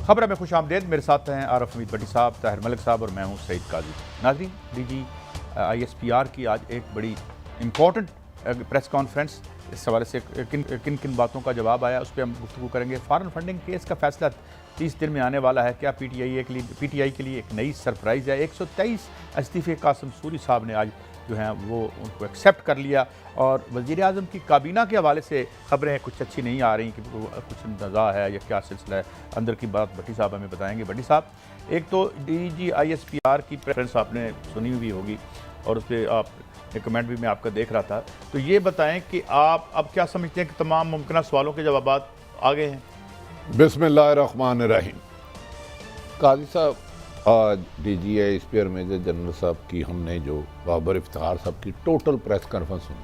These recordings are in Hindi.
खबर में खुश आमदेद। मेरे साथ हैं आरफ हमीद भट्टी साहब, ताहिर मलिक साहब और मैं हूँ सईद काजी। नाज़रीन, DG ISPR की आज एक बड़ी इम्पॉर्टेंट प्रेस कॉन्फ्रेंस, इस हवाले से किन किन बातों का जवाब आया उस पर हम गुफ्तगू करेंगे। फॉरेन फंडिंग केस का फैसला 30 दिन में आने वाला है। क्या PTI के लिए एक नई सरप्राइज़ है। 123 इस्तीफ़े कासिम सूरी साहब ने आज जो हैं वो उनको एक्सेप्ट कर लिया। और वज़ीर आज़म की काबीना के हवाले से खबरें कुछ अच्छी नहीं आ रही कि कुछ नज़ा है या क्या सिलसिला है। अंदर की बात भट्टी साहब हमें बताएंगे। भट्टी साहब, एक तो DG ISPR की प्रेस आपने सुनी हुई होगी और उस पर आप एक कमेंट भी मैं आपका देख रहा था, तो ये बताएं कि आप अब क्या समझते हैं कि तमाम मुमकिन सवालों के जवाब आ गए हैं। बिस्मिल्लाहिर्रहमानिर्रहीम। काजी साहब, आज DG ISPR मेजर जनरल साहब की हमने जो बाबर इफ्तिखार साहब की टोटल प्रेस कॉन्फ्रेंस सुनी,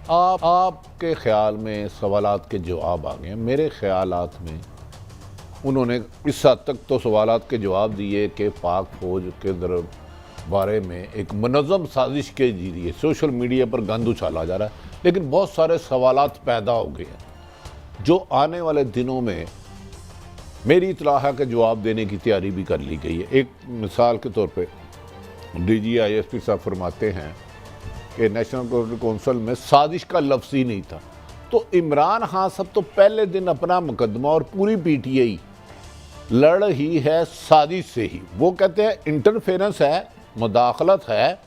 आपके ख्याल में सवालात के जवाब आ गए। मेरे ख्यालात में उन्होंने इस हद तक तो सवालात के जवाब दिए कि पाक फौज के बारे में एक मुनज़्ज़म साजिश के जरिए सोशल मीडिया पर गंद उछाला जा रहा है, लेकिन बहुत सारे सवालात पैदा हो गए हैं जो आने वाले दिनों में मेरी इत्तला है कि जवाब देने की तैयारी भी कर ली गई है। एक मिसाल के तौर पे DG ISP साहब फरमाते हैं कि नेशनल सिक्योरिटी कौंसिल में साजिश का लफ्ज़ ही नहीं था। तो इमरान खान साहब तो पहले दिन अपना मुकदमा और पूरी PTI लड़ ही है साजिश से ही। वो कहते हैं इंटरफेरेंस है, मुदाखलत है,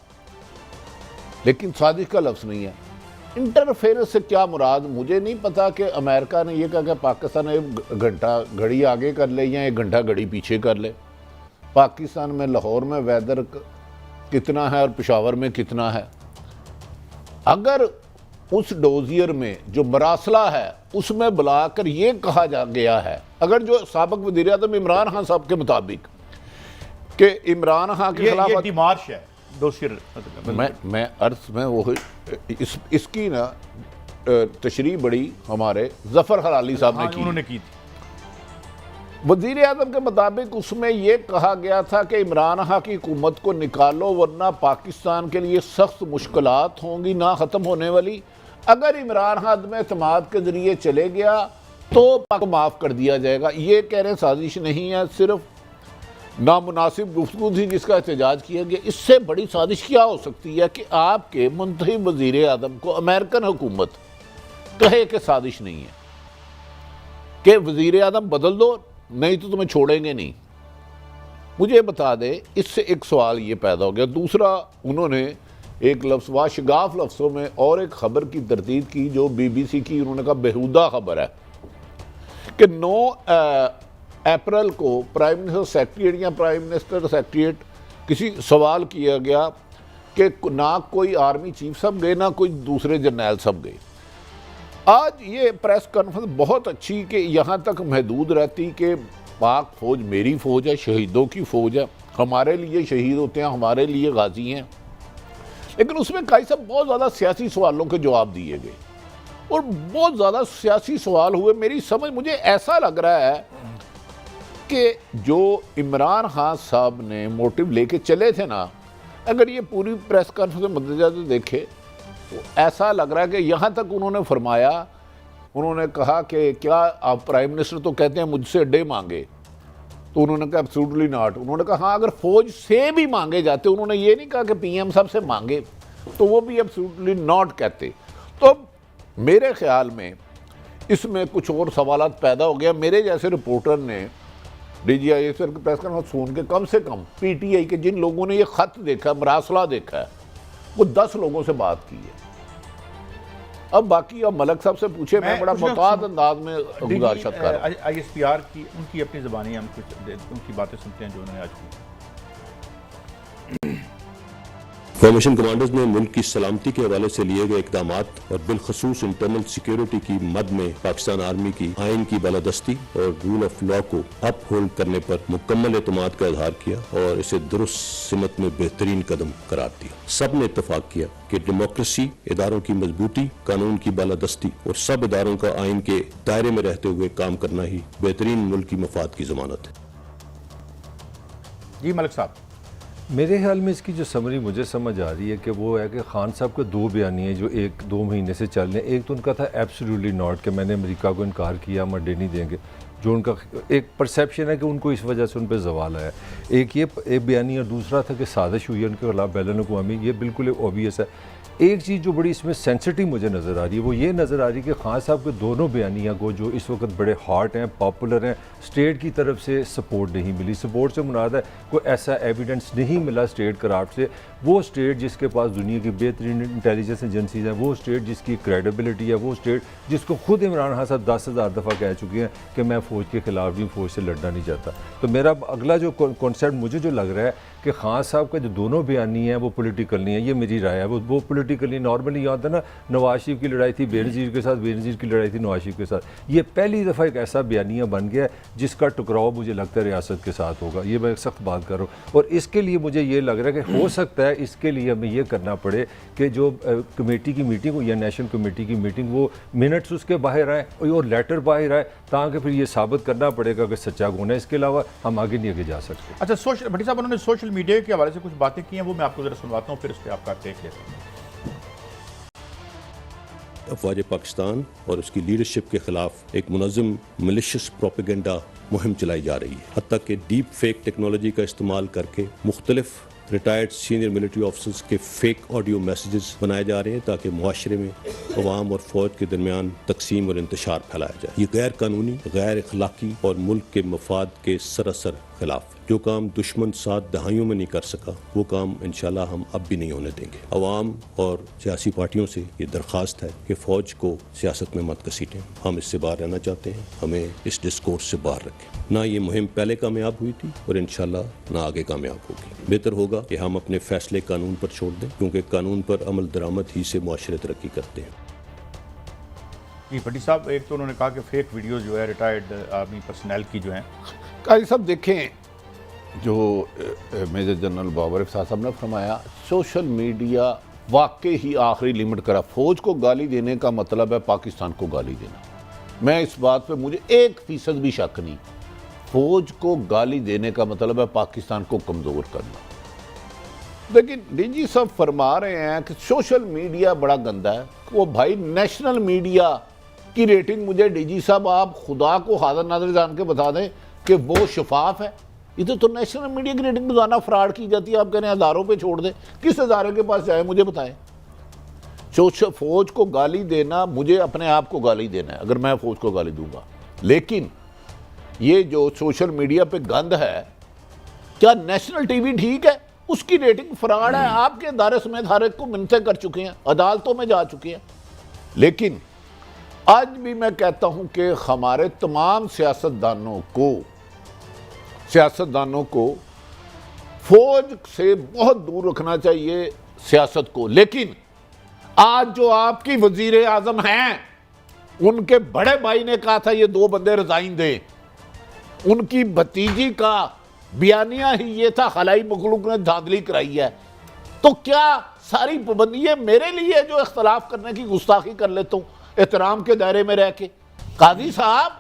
लेकिन साजिश का लफ्ज़ नहीं है। इंटरफेरेंस से क्या मुराद, मुझे नहीं पता कि अमेरिका ने यह कहा कि पाकिस्तान एक घंटा घड़ी आगे कर ले या एक घंटा घड़ी पीछे कर ले। पाकिस्तान में लाहौर में वेदर कितना है और पेशावर में कितना है। अगर उस डोजियर में जो मरासला है उसमें बुलाकर ये कहा जा गया है, अगर जो साबिक वज़ीर आज़म इमरान खान साहब के मुताबिक कि इमरान खान के खिलाफ डिमार्श है डोसियर, मैं अर्थ में वो इसकी ना तशरीह बड़ी हमारे जफर हलाली साहब ने की, उन्होंने की थी। वज़ीर आज़म के मुताबिक उसमें यह कहा गया था कि इमरान खान की हुकूमत को निकालो वरना पाकिस्तान के लिए सख्त मुश्किलात होंगी ना ख़त्म होने वाली। अगर इमरान खान में एतमाद के ज़रिए चले गया तो पाक को माफ़ कर दिया जाएगा। ये कह रहे साजिश नहीं है, सिर्फ नामुनासिब गुफ्तगू थी जिसका एहतजाज किया गया। इससे बड़ी साजिश क्या हो सकती है कि आपके मुंतखब वज़ीर आज़म को अमेरिकन हुकूमत कहे कि साजिश नहीं है, कि वज़ीर आज़म बदल दो नहीं तो तुम्हें छोड़ेंगे नहीं। मुझे बता दे, इससे एक सवाल ये पैदा हो गया। दूसरा, उन्होंने एक लफ्ज़ वाशगाफ लफ्ज़ों में और एक ख़बर की तरदीद की जो BBC की, उन्होंने कहा बेहुदा ख़बर है कि 9 अप्रैल को प्राइम मिनिस्टर सेक्रेटरीट या प्राइम मिनिस्टर सेक्रेटरीट किसी सवाल किया गया कि ना कोई आर्मी चीफ साहब गए ना कोई दूसरे जर्नैल साहब गए। आज ये प्रेस कॉन्फ्रेंस बहुत अच्छी कि यहाँ तक महदूद रहती कि पाक फ़ौज मेरी फ़ौज है, शहीदों की फ़ौज है, हमारे लिए शहीद होते हैं, हमारे लिए गाजी हैं, लेकिन उसमें कई सब बहुत ज़्यादा सियासी सवालों के जवाब दिए गए और बहुत ज़्यादा सियासी सवाल हुए। मेरी समझ, मुझे ऐसा लग रहा है कि जो इमरान खान साहब ने मोटिव लेके चले थे ना, अगर ये पूरी प्रेस कॉन्फ्रेंस में मद्देनज़र देखे तो ऐसा लग रहा है कि यहाँ तक उन्होंने फरमाया, उन्होंने कहा कि क्या आप प्राइम मिनिस्टर तो कहते हैं मुझसे अड्डे मांगे, तो उन्होंने कहा एब्सोल्युटली नॉट। उन्होंने कहा हाँ, अगर फ़ौज से भी मांगे जाते, उन्होंने ये नहीं कहा कि PM साहब से मांगे, तो वो भी एब्सोल्युटली नॉट कहते। तो मेरे ख्याल में इसमें कुछ और सवालात पैदा हो गया। मेरे जैसे रिपोर्टर ने DG ISPR की प्रेस कॉन्फ्रेंस सुन के कम PTI के जिन लोगों ने ये ख़त देखा, मरासला देखा है, वो 10 लोगों से बात की है। अब बाकी अब मलक साहब से पूछे, मैं बड़ा मुताद अंदाज में गुजारिश कर रहा हूं। ISPR की उनकी अपनी ज़बानी, हम कुछ उनकी बातें सुनते हैं जो उन्होंने आज की। फॉर्मेशन कमांडर्स ने मुल्क की सलामती के हवाले से लिए गए इकदाम और बिलखसूस इंटरनल सिक्योरिटी की मद में पाकिस्तान आर्मी की आइन की बालादस्ती और रूल ऑफ लॉ को अप होल्ड करने पर मुकम्मल एतमाद का इजहार किया और इसे दुरुस्त सिमत में बेहतरीन कदम करार दिया। सब ने इत्तफाक किया कि डेमोक्रेसी, इदारों की मजबूती, कानून की बालादस्ती और सब इदारों का आइन के दायरे में रहते हुए काम करना ही बेहतरीन मुल्की मफाद की जमानत है। जी मलिक साहब, मेरे ख्याल में इसकी जो समरी मुझे समझ आ रही है कि वो है कि खान साहब के 2 बयानिए जो 1-2 महीने से चल रहे हैं। एक तो उनका था एब्सोल्युटली नॉट कि मैंने अमेरिका को इनकार किया, हम अड्डे नहीं देंगे। जो उनका एक परसेप्शन है कि उनको इस वजह से उन पर जवाल आया। एक बयानी और दूसरा था कि साजिश हुई है उनके खिलाफ बैलन अक़वामी, ये बिल्कुल ऑब्वियस है। एक चीज़ जो बड़ी इसमें सेंसिटिव मुझे नज़र आ रही है वो ये नज़र आ रही है कि खान साहब के दोनों बयानियाँ को जो इस वक्त बड़े हॉट हैं, पॉपुलर हैं, स्टेट की तरफ से सपोर्ट नहीं मिली। सपोर्ट से मुराद है कोई ऐसा एविडेंस नहीं मिला स्टेट क्राफ्ट से। वो स्टेट जिसके पास दुनिया की बेहतरीन इंटेलिजेंस एजेंसीज हैं, वो स्टेट जिसकी क्रेडिबिलिटी है, वो स्टेट जिसको खुद इमरान खान साहब 10,000 दफ़ा कह चुके हैं कि मैं फ़ौज के ख़िलाफ़ नहीं, फ़ौज से लड़ना नहीं चाहता। तो मेरा अगला जो कॉन्सेप्ट मुझे जो लग रहा है कि खान साहब का जो दोनों बयानी हैं वो पॉलिटिकल नहीं है, ये मेरी राय है। वो पॉलिटिकली नॉर्मली याद है ना, नवाज शरीफ की लड़ाई थी बेनज़ीर के साथ, बेनज़ीर की लड़ाई थी नवाज शरीफ के साथ। ये पहली दफ़ा एक ऐसा बयानिया बन गया है जिसका टकराव मुझे लगता है रियासत के साथ होगा। ये मैं एक सख्त बात कर रहा हूँ और इसके लिए मुझे ये लग रहा है कि हो सकता है इसके लिए हमें ये करना पड़े कि जो कमेटी की मीटिंग हो या नेशनल कमेटी की मीटिंग, वो मिनट्स उसके बाहर आए और लेटर बाहर आए, ताकि फिर ये साबित करना पड़ेगा कि सच्चा कौन है। इसके अलावा हम आगे नहीं जा सकते। अच्छा, भट्टी साहब उन्होंने सोशल मीडिया के हवाले से कुछ बातें की हैं, वो मैं आपको जरा सुनवाता हूँ, फिर उस पर आपका टेक लेता हूँ। अफवाज पाकिस्तान और उसकी लीडरशिप के खिलाफ एक मुनज़्ज़म मिलिशियस प्रोपेगेंडा मुहिम चलाई जा रही है। हत्ता कि डीप फेक टेक्नोलॉजी का इस्तेमाल करके मुख्तलिफ रिटायर्ड सीनियर मिलिट्री ऑफिसर्स के फेक ऑडियो मैसेजेस बनाए जा रहे हैं ताकि मुआशरे में अवाम और फौज के दरमियान तकसीम और इंतशार फैलाया जाए। ये गैर कानूनी, गैर अखलाकी और मुल्क के मफाद के सरासर खिलाफ। जो काम दुश्मन 7 दहाइयों में नहीं कर सका वो काम इंशाल्लाह हम अब भी नहीं होने देंगे। अवाम और सियासी पार्टियों से ये दरख्वास्त है कि फ़ौज को सियासत में मत घसीटें। हम इससे बाहर रहना चाहते हैं, हमें इस डिस्कोर्स से बाहर रखें। ना ये मुहिम पहले कामयाब हुई थी और इंशाल्लाह ना आगे कामयाब होगी। बेहतर होगा कि हम अपने फैसले कानून पर छोड़ दें, क्योंकि कानून पर अमल दरामद ही से मुआशरे तरक्की करते हैं। जी भट्टी साहब, एक तो उन्होंने कहा कि फेक वीडियो जो है रिटायर्ड आर्मी पर्सनल की जो हैं, काजी साहब देखें, जो मेजर जनरल बाबर साहब ने फरमाया सोशल मीडिया वाकई ही आखिरी लिमिट करा। फौज को गाली देने का मतलब है पाकिस्तान को गाली देना। मैं इस बात पे मुझे 1% भी शक नहीं। फौज को गाली देने का मतलब है पाकिस्तान को कमज़ोर करना। लेकिन डीजी साहब फरमा रहे हैं कि सोशल मीडिया बड़ा गंदा है। वो भाई नेशनल मीडिया की रेटिंग, मुझे डीजी साहब आप खुदा को हाज़िर नाज़िर जान के बता दें कि वो शफाफ है। इधर तो नेशनल मीडिया की रेटिंग रोजाना फ्रॉड की जाती है। आप कह रहे हैं हज़ारों पे छोड़ दें, किस हज़ारों के पास जाए मुझे बताएं। फौज को गाली देना, मुझे अपने आप को गाली देना है अगर मैं फौज को गाली दूंगा। लेकिन ये जो सोशल मीडिया पे गंद है, क्या नेशनल टीवी ठीक है? उसकी रेटिंग फ्रॉड है। आपके दायरे समेत हर एक को मिन्नतें कर चुके हैं, अदालतों में जा चुके हैं। लेकिन आज भी मैं कहता हूं कि हमारे तमाम सियासतदानों को फौज से बहुत दूर रखना चाहिए सियासत को। लेकिन आज जो आपकी वजीर आजम हैं, उनके बड़े भाई ने कहा था ये 2 बंदे रिजाइन दें। उनकी भतीजी का बयानिया ही ये था, खलाई मखलूक ने धांधली कराई है। तो क्या सारी पाबंदी है मेरे लिए जो इख्तलाफ करने की गुस्ताखी कर लेता हूं एहतराम के दायरे में रह के? काजी साहब,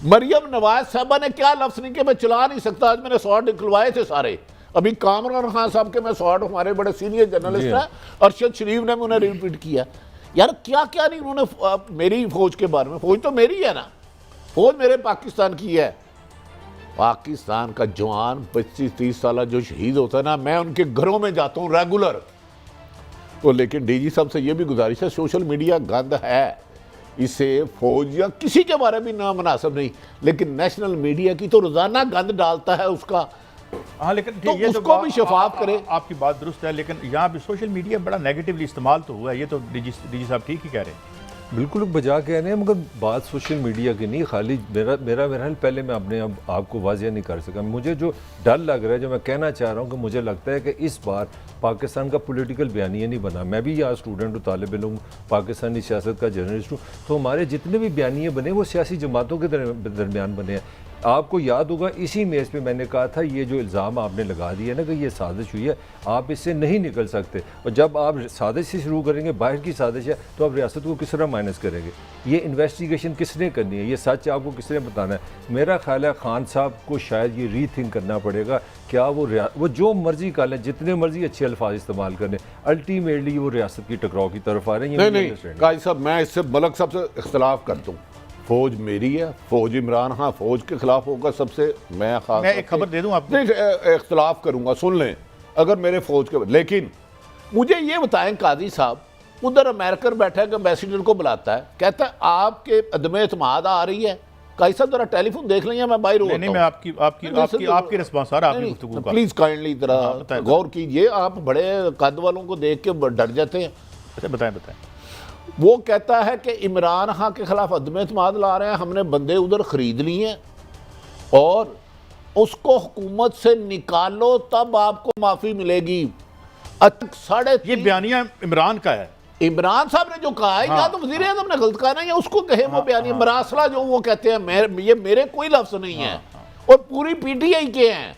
मरियम नवाज साहबा ने क्या लफ्ज़ नहीं कि मैं चला नहीं सकता। आज मैंने शॉट निकलवाए थे सारे। अभी कामरान खान साहब के मैं शॉट, हमारे बड़े सीनियर जर्नलिस्ट हैं, अरशद शरीफ ने उन्हें रिपीट किया। यार क्या क्या नहीं उन्होंने मेरी फौज के बारे में। फौज तो मेरी है ना, फौज मेरे पाकिस्तान की है। पाकिस्तान का जवान 25-30 साल जो शहीद होता है ना, मैं उनके घरों में जाता हूँ रेगुलर। तो लेकिन डीजी साहब से ये भी गुजारिश है, सोशल मीडिया गंद है, इसे फौज या किसी के बारे में ना मुनासिब नहीं। लेकिन नेशनल मीडिया की तो रोजाना गंद डालता है उसका। हाँ, लेकिन तो ये उसको भी शफाफ करे। आपकी बात दुरुस्त है, लेकिन यहाँ भी सोशल मीडिया बड़ा नेगेटिवली इस्तेमाल तो हुआ है। ये तो डीजी साहब ठीक ही कह रहे हैं। बिल्कुल बजा कह रहे हैं, मगर बात सोशल मीडिया की नहीं। खाली मेरा पहले मैं अपने आपको वाजिया नहीं कर सका। मुझे जो डर लग रहा है, जो मैं कहना चाह रहा हूँ कि मुझे लगता है कि इस बार पाकिस्तान का पॉलिटिकल बयानिया नहीं बना। मैं भी यहाँ स्टूडेंट हूँ, तालिब इल्म, पाकिस्तानी सियासत का जर्नलिस्ट हूँ। तो हमारे जितने भी बयानिए बने वो सियासी जमातों के दरमियान बने हैं। आपको याद होगा इसी मेज़ पे मैंने कहा था ये जो इल्ज़ाम आपने लगा दिया ना कि ये साजिश हुई है, आप इससे नहीं निकल सकते। और जब आप साजिश से शुरू करेंगे, बाहर की साजिश है, तो आप रियासत को किस तरह माइनस करेंगे? ये इन्वेस्टिगेशन किसने करनी है? ये सच आपको किसने बताना है? मेरा ख्याल है खान साहब को शायद ये रीथिंक करना पड़ेगा। क्या वो जो मर्जी कर लें, जितने मर्जी अच्छे अल्फाज इस्तेमाल कर लें, अल्टीमेटली वो रियासत की टकराव की तरफ आ रहे हैं। नहीं काजी साहब, मैं इससे मलक साहब से इख्तलाफ करता हूँ। फौज मेरी है, फौज इमरान खान फौज के खिलाफ होगा सबसे। मैं एक खबर दे दूं आपको, नहीं इख्तलाफ करूंगा, सुन लें, अगर मेरे फौज के, लेकिन मुझे ये बताएं काजी साहब, उधर अमेरिकन बैठा है, एम्बेसडर को बुलाता है, कहता है आपके अदम एतमाद आ रही है, काजी साहब जरा टेलीफोन देख लेंगे, मैं बाहर होता नहीं, मैं आपकी रिस्पॉन्स आ रहा है आपकी गुफ्तगू का। प्लीज काइंडली जरा गौर कीजिए, आप बड़े कद वालों को देख के डर जाते हैं। अच्छा बताएं। वो कहता है कि इमरान खान के खिलाफ अदम एतमाद ला रहे हैं, हमने बंदे उधर खरीद लिए हैं और उसको हुकूमत से निकालो तब आपको माफी मिलेगी। ये बयानिया इमरान का है, इमरान साहब ने जो कहा है, या तो वज़ीर आज़म ने गलत कहा ना, या उसको कहे वो बयानिया। मरासला जो वो कहते हैं, ये मेरे कोई लफ्ज़ नहीं है और पूरी पीटीआई के हैं।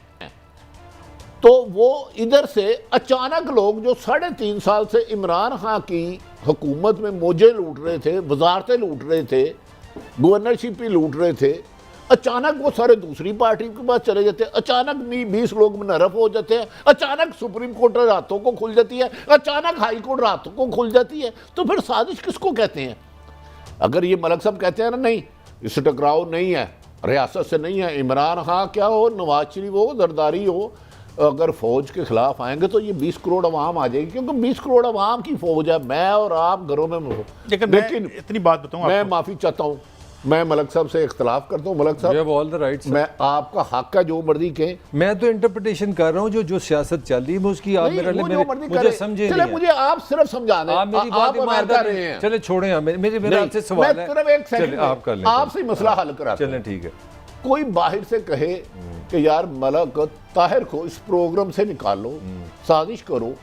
तो वो इधर से अचानक लोग जो 3.5 साल से इमरान खान की हुकूमत में मौजें लूट रहे थे, वजारतें लूट रहे थे, गवर्नरशिप ही लूट रहे थे, अचानक वो सारे दूसरी पार्टी के पास चले जाते हैं, अचानक 20 लोग मुनहरफ हो जाते हैं, अचानक सुप्रीम कोर्ट रातों को खुल जाती है, अचानक हाई कोर्ट रातों को खुल जाती है। तो फिर साजिश किसको कहते हैं? अगर ये मलक साहब कहते हैं ना नहीं इससे टकराव नहीं है, रियासत से नहीं है, इमरान खान क्या हो, नवाज शरीफ हो, जरदारी हो, अगर फौज के खिलाफ आएंगे तो ये 20 करोड़ अवाम आ जाएगी, क्योंकि 20 करोड़ अवाम की फौज है। मैं और आप घरों में हो, लेकिन इतनी बात बताऊं, मैं माफी चाहता हूं, मैं मलक साहब से इख्तलाफ करता हूं। मलक साहब ऑल द राइट्स, मैं आपका हक है जो मर्जी कहें, मैं तो इंटरप्रिटेशन कर रहा हूं जो सियासत चल रही है मैं उसकी। आप मुझे समझे चले, मुझे आप सिर्फ समझा दें, आप मेरी बात ईमानदार कर रहे हैं। चले छोड़ें, मेरे आपसे सवाल है, सिर्फ एक सेकंड आप कर लें, आपसे मसला हल करा। चलें ठीक है। कोई बाहर से कहे कि यार मलक ताहिर को इस प्रोग्राम से निकालो, साजिश करो,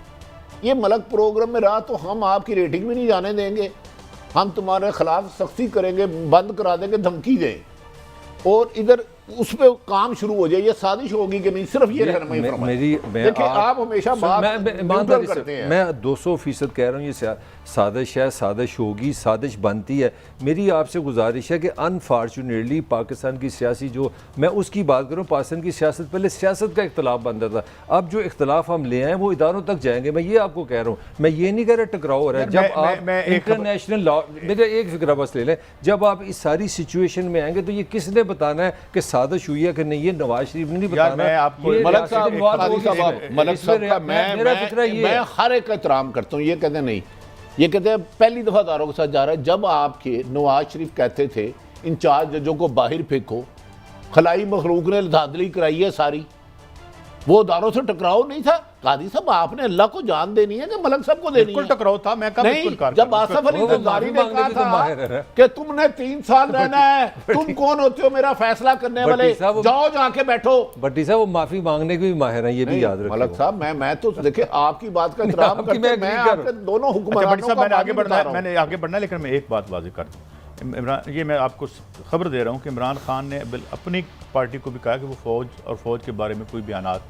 ये मलक प्रोग्राम में रहा तो हम आपकी रेटिंग भी नहीं जाने देंगे, हम तुम्हारे खिलाफ सख्ती करेंगे, बंद करा देंगे, धमकी दें, और इधर उस पर काम शुरू हो जाए। ये साजिश होगी कि नहीं, सिर्फ ये रहनमाई फरमाएं। देखिए आप हमेशा बात न्यूट्रल करते हैं। मैं 200% कह रहा हूँ ये साजिश है, साजिश होगी, साजिश बनती है। मेरी आपसे गुजारिश है कि अनफॉर्चुनेटली पाकिस्तान की सियासी जो मैं उसकी बात करूँ, पाकिस्तान की सियासत पहले सियासत का इख्तलाफ बनता था, अब जो इख्तलाफ हम ले आए वो इदारों तक जाएंगे। मैं ये आपको कह रहा हूँ, मैं ये नहीं कह रहा टकराव हो रहा है। जब आप इंटरनेशनल लॉ, मेरा एक फिक्रा बस ले लें, जब आप इस सारी सिचुएशन में आएंगे तो ये किसने बताना है कि साजिश हुई है कि नहीं? ये नवाज शरीफ ने नहीं बताना। मलक साहब मैं हर एक का एहतराम करता हूँ, ये कहते नहीं, ये कहते हैं पहली दफा दारों के साथ जा रहा है। जब आपके नवाज शरीफ कहते थे इंचार्ज जजों को बाहर फेंको, खलाई मखलूक ने धांधली कराई है सारी, वो दारों से टकराव नहीं था। कादी साहब आपने अल्लाह को जान देनी है कि मलक साहब को देनी है? टकराव था, मैं कब नहीं, जब आसफ अली जरदारी ने कहा था कि तुमने 3 साल रहना है, तुम कौन होते हो मेरा फैसला करने वाले, जाओ जाके बैठो। भट्टी साहब वो माफी मांगने के भी माहिर हैं, ये भी याद रखिए। मलक साहब मैं तो देखिए आपकी बात का एहतराम करके मैं आपके दोनों हुक्मरानों का मैंने आगे बढ़ना, लेकिन मैं एक बात वाज़ेह कर दूं, इमरान, ये मैं आपको खबर दे रहा हूँ कि इमरान खान ने अपनी पार्टी को भी कहा कि वो फौज और फौज के बारे में कोई बयानात,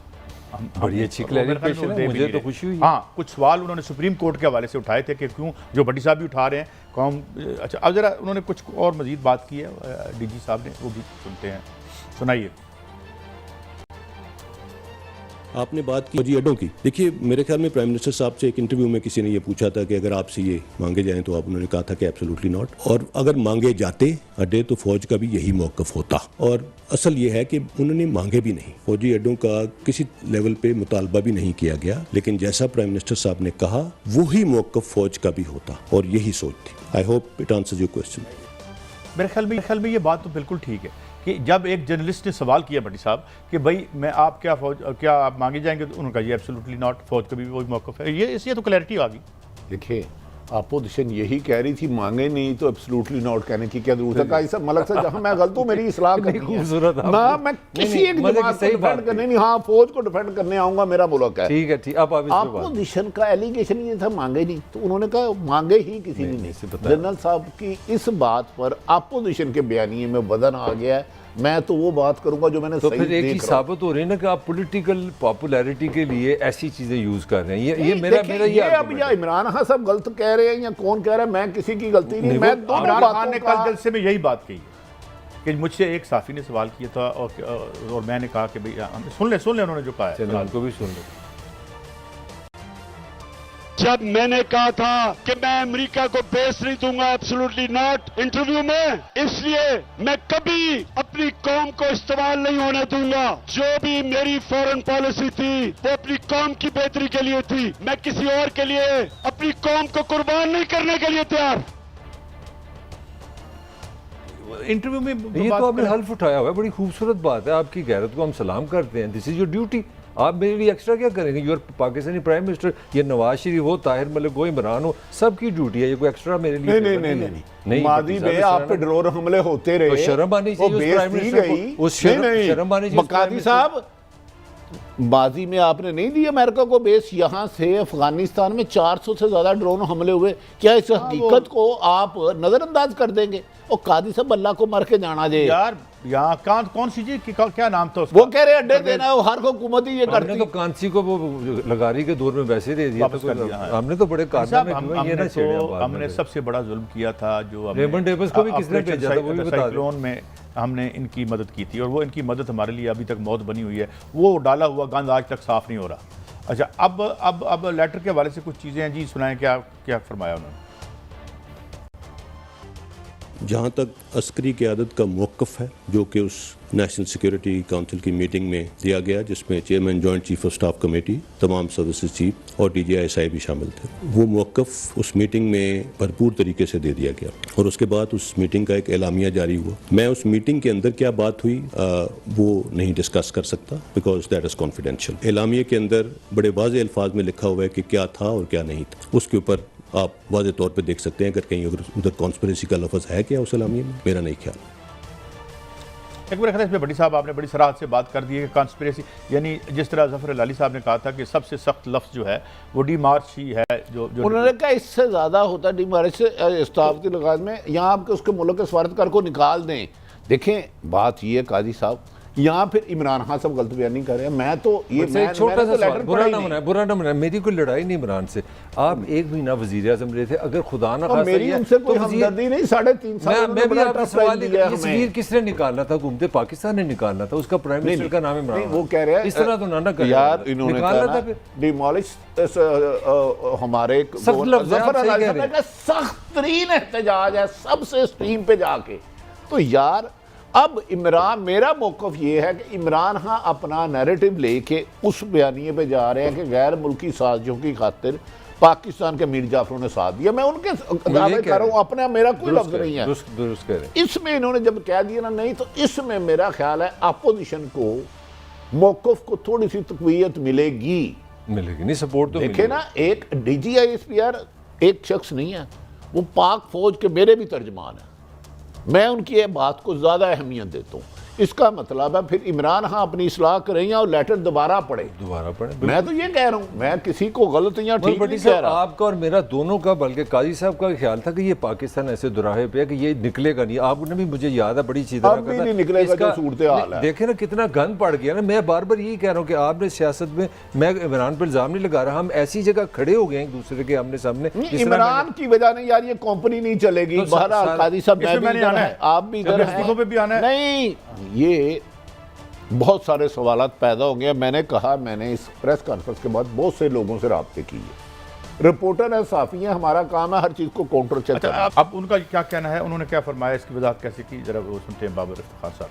बड़ी अच्छी क्लैरिफिकेशन है, मुझे तो खुशी हुई। हाँ, कुछ सवाल उन्होंने सुप्रीम कोर्ट के हवाले से उठाए थे कि क्यों, जो भट्टी साहब भी उठा रहे हैं कौम। अच्छा, अब जरा उन्होंने कुछ और मजीद बात की है डीजी साहब ने, वो भी सुनते हैं, सुनाइए। आपने बात की फौजी अड्डों की। देखिए मेरे ख्याल में प्राइम मिनिस्टर साहब से एक इंटरव्यू में किसी ने ये पूछा था कि अगर आपसे ये मांगे जाएं तो आप, उन्होंने कहा था कि एब्सोल्युटली नॉट, और अगर मांगे जाते अड्डे तो फौज का भी यही मौकफ होता। और असल ये है कि उन्होंने मांगे भी नहीं, फौजी अड्डों का किसी लेवल पे मुतालबा भी नहीं किया गया, लेकिन जैसा प्राइम मिनिस्टर साहब ने कहा वही मौकफ फौज का भी होता, और यही सोच थी। I hope it answers your question. मेरे ख्याल में ये बात तो बिल्कुल ठीक है कि जब एक जर्नलिस्ट ने सवाल किया भट्टी साहब कि भाई मैं आप क्या आप मांगे जाएंगे, तो उन्होंने कहा ये एब्सोल्युटली नॉट, फौज का भी वही मौकफ है। ये तो क्लैरिटी आ गई। देखिए अपोजिशन यही कह रही थी मांगे नहीं तो एब्सोल्युटली नॉट कहने की क्या जरूरत है? काजी साहब मलक से जहां मैं गलत हूं मेरी इस्लाह करनी है ना, मैं किसी एक जमात को डिफेंड करने नहीं, हाँ फौज को डिफेंड करने आऊंगा, मेरा मुल्क है। ठीक है, ठीक। अब अपोजिशन का एलिगेशन ये था मांगे नहीं, तो उन्होंने कहा मांगे ही किसी ने नहीं। जनरल साहब की इस बात पर अपोजिशन के बयानिए में वजन आ गया है। मैं तो वो बात करूंगा जो मैंने तो फिर एक ही साबित हो रही है ना कि आप पॉलिटिकल पॉपुलैरिटी के लिए ऐसी चीजें यूज कर रहे हैं। ये मेरा ये अब या इमरान खान साहब गलत कह रहे हैं या कौन कह रहा है, मैं किसी की गलती नहीं। मैं इमरान खान ने कल जलसे में यही बात कही कि मुझसे एक साफी ने सवाल किया था और मैंने कहा कि भाई सुन ले उन्होंने जो कहा है, उनको भी सुन ले। जब मैंने कहा था कि मैं अमेरिका को बेस नहीं दूंगा, एब्सोल्युटली नॉट, इंटरव्यू में, इसलिए मैं कभी अपनी कौम को इस्तेमाल नहीं होने दूंगा। जो भी मेरी फॉरेन पॉलिसी थी वो अपनी कौम की बेहतरी के लिए थी, मैं किसी और के लिए अपनी कौम को कुर्बान नहीं करने के लिए तैयार। इंटरव्यू में ये तो आपने हल्फ उठाया हुआ है, बड़ी खूबसूरत बात है, आपकी गैरत को हम सलाम करते हैं। This is your duty. आप मेरे लिए एक्स्ट्रा क्या करेंगे? यूर पाकिस्तानी प्राइम मिनिस्टर, ये नवाज शरीफ हो, ताहिर मलिक हो, इमरान हो, सबकी ड्यूटी है, ये कोई एक्स्ट्रा मेरे लिए नहीं। मादी में आप पे ड्रोन हमले होते रहे, तो शर्म आनी चाहिए उस प्राइम मिनिस्टर को, उस शर्म आनी चाहिए। बकादी साहब, माजी में आपने नहीं दी अमेरिका को बेस, यहाँ से अफगानिस्तान में 400 से ज्यादा ड्रोन हमले हुए। क्या इस हकीकत को आप नजरअंदाज कर देंगे? और कादी साहब अल्लाह को मर के जाना दे यार, यहाँ कौन सी चीज की क्या नाम था उसका? वो कह रहे अड्डे देना है, हर हुकूमत ही ये करती है। तो कांसी को वो लगारी के दौर में वैसे दे दिया, हमने तो बड़े कारनामे किए, ये ना छेड़े। हमने सबसे बड़ा जुल्म किया था जो रेमंड डेविस को भी किसने भेजा था, वो भी बता दो। में हमने इनकी मदद की थी और वो इनकी मदद हमारे लिए अभी तक मौत बनी हुई है। वो डाला हुआ गंद आज तक साफ नहीं हो रहा। अच्छा, अब लेटर के हवाले से कुछ चीज़ें हैं जी, सुनाएं क्या क्या फरमाया उन्होंने। जहाँ तक अस्करी क़यादत का मौक़िफ़ है, जो कि उस नेशनल सिक्योरिटी काउंसिल की मीटिंग में दिया गया, जिसमें chairman joint chief of staff committee, तमाम सर्विसेज चीफ और DGI-SI भी शामिल थे, वो मौक़िफ़ उस मीटिंग में भरपूर तरीके से दे दिया गया और उसके बाद उस मीटिंग का एक एलामिया जारी हुआ। मैं उस मीटिंग के अंदर क्या बात हुई वो नहीं डिस्कस कर सकता, बिकॉज दैट इज़ कॉन्फिडेंशियल। एलामिया के अंदर बड़े वाज़े अल्फाज में लिखा हुआ है कि क्या था और क्या नहीं था। उसके ऊपर आप वाज़े तौर पे देख सकते हैं अगर कहीं उधर कॉन्स्पिरेसी का लफ्ज़ है क्या उस एलामिया में, मेरा नहीं ख्याल। एक बार इसमें बड़ी साहब आपने बड़ी सराहत से बात कर दी है कि कॉन्स्पिरेसी, यानी जिस तरह जफर लाली साहब ने कहा था कि सबसे सख्त लफ्ज़ जो है वो डीमार्च ही है, जो उन्होंने कहा इससे ज़्यादा होता है डीमार्च से इस्ताफ की लगात में, यहाँ आपके उसके मुल्क के सफारतकार को निकाल दें। देखें बात ये है काजी साहब, यहाँ फिर इमरान खान सब गलत बयानी कर रहे हैं। मैं तो ये एक छोटा सा सवाल, बुरा ना मनाए, मेरी कोई लड़ाई नहीं इमरान से। आप 1 महीना वजीर आज़म रहे थे, अगर खुदा ना खास्ता मेरी उनसे कोई हमदर्दी नहीं, 3.5 साल मैं भी आपसे सवाल, ये तस्वीर किसने निकालना था? हुकूमत पाकिस्तान ने निकालना था, उसका प्राइम मिनिस्टर का नाम इमरान। वो कह रहे हैं इस तरह तो ना कर यार, इन्होंने कहा डिमोलिश हमारे सख्त तरीन एहतजाज है सबसे स्ट्रीम पे जाके। तो यार अब इमरान, मेरा मौक़िफ़ ये है कि इमरान खान अपना नैरेटिव लेके उस बयानिए पे जा रहे हैं कि गैर मुल्की साजिशों की खातिर पाकिस्तान के मीर जाफरों ने साथ दिया। मैं उनके दावे कर रहा हूँ, अपना मेरा कोई लफ्ज़ नहीं है। इसमें इन्होंने जब कह दिया ना, नहीं तो इसमें मेरा ख्याल है अपोजिशन को मौक़िफ़ को थोड़ी सी तक़वियत मिलेगी नहीं, सपोर्ट तो देखे ना। एक DGI-SPR एक शख्स नहीं है, वो पाक फौज के मेरे भी तर्जमान है। मैं उनकी ये बात को ज़्यादा अहमियत देता हूँ। इसका मतलब है फिर इमरान खान अपनी इस्लाह करें और लेटर दोबारा पढ़े। मैं तो ये कह रहा हूँ, मैं किसी को गलत या ठीक नहीं कह रहा। आपका और मेरा दोनों का, बल्कि काजी साहब का ख्याल था कि ये पाकिस्तान ऐसे दुराहे पे है कि ये निकलेगा नहीं। आपने भी, मुझे याद है, बड़ी चीज़ देखे ना कितना गंद पड़ गया ना। मैं बार बार यही कह रहा हूँ कि आपने सियासत में, मैं इमरान पर इल्ज़ाम नहीं लगा रहा, हम ऐसी जगह खड़े हो गए एक दूसरे के आमने सामने। इमरान की वजह नहीं यार, ये कंपनी नहीं चलेगी। बहरहाल काजी साहब, आप भी इधर हैं। नहीं, ये बहुत सारे सवालात पैदा हो गए। मैंने कहा, मैंने इस प्रेस कॉन्फ्रेंस के बाद बहुत से लोगों से राब्ते किए। रिपोर्टर है, साफ़ी है, हमारा काम है हर चीज़ को काउंटर चेक करना। अब उनका क्या कहना है, उन्होंने क्या फरमाया, इसकी वजाहत कैसे की, जरा वो सुनते हैं बाबर इफ्तिखार साहब।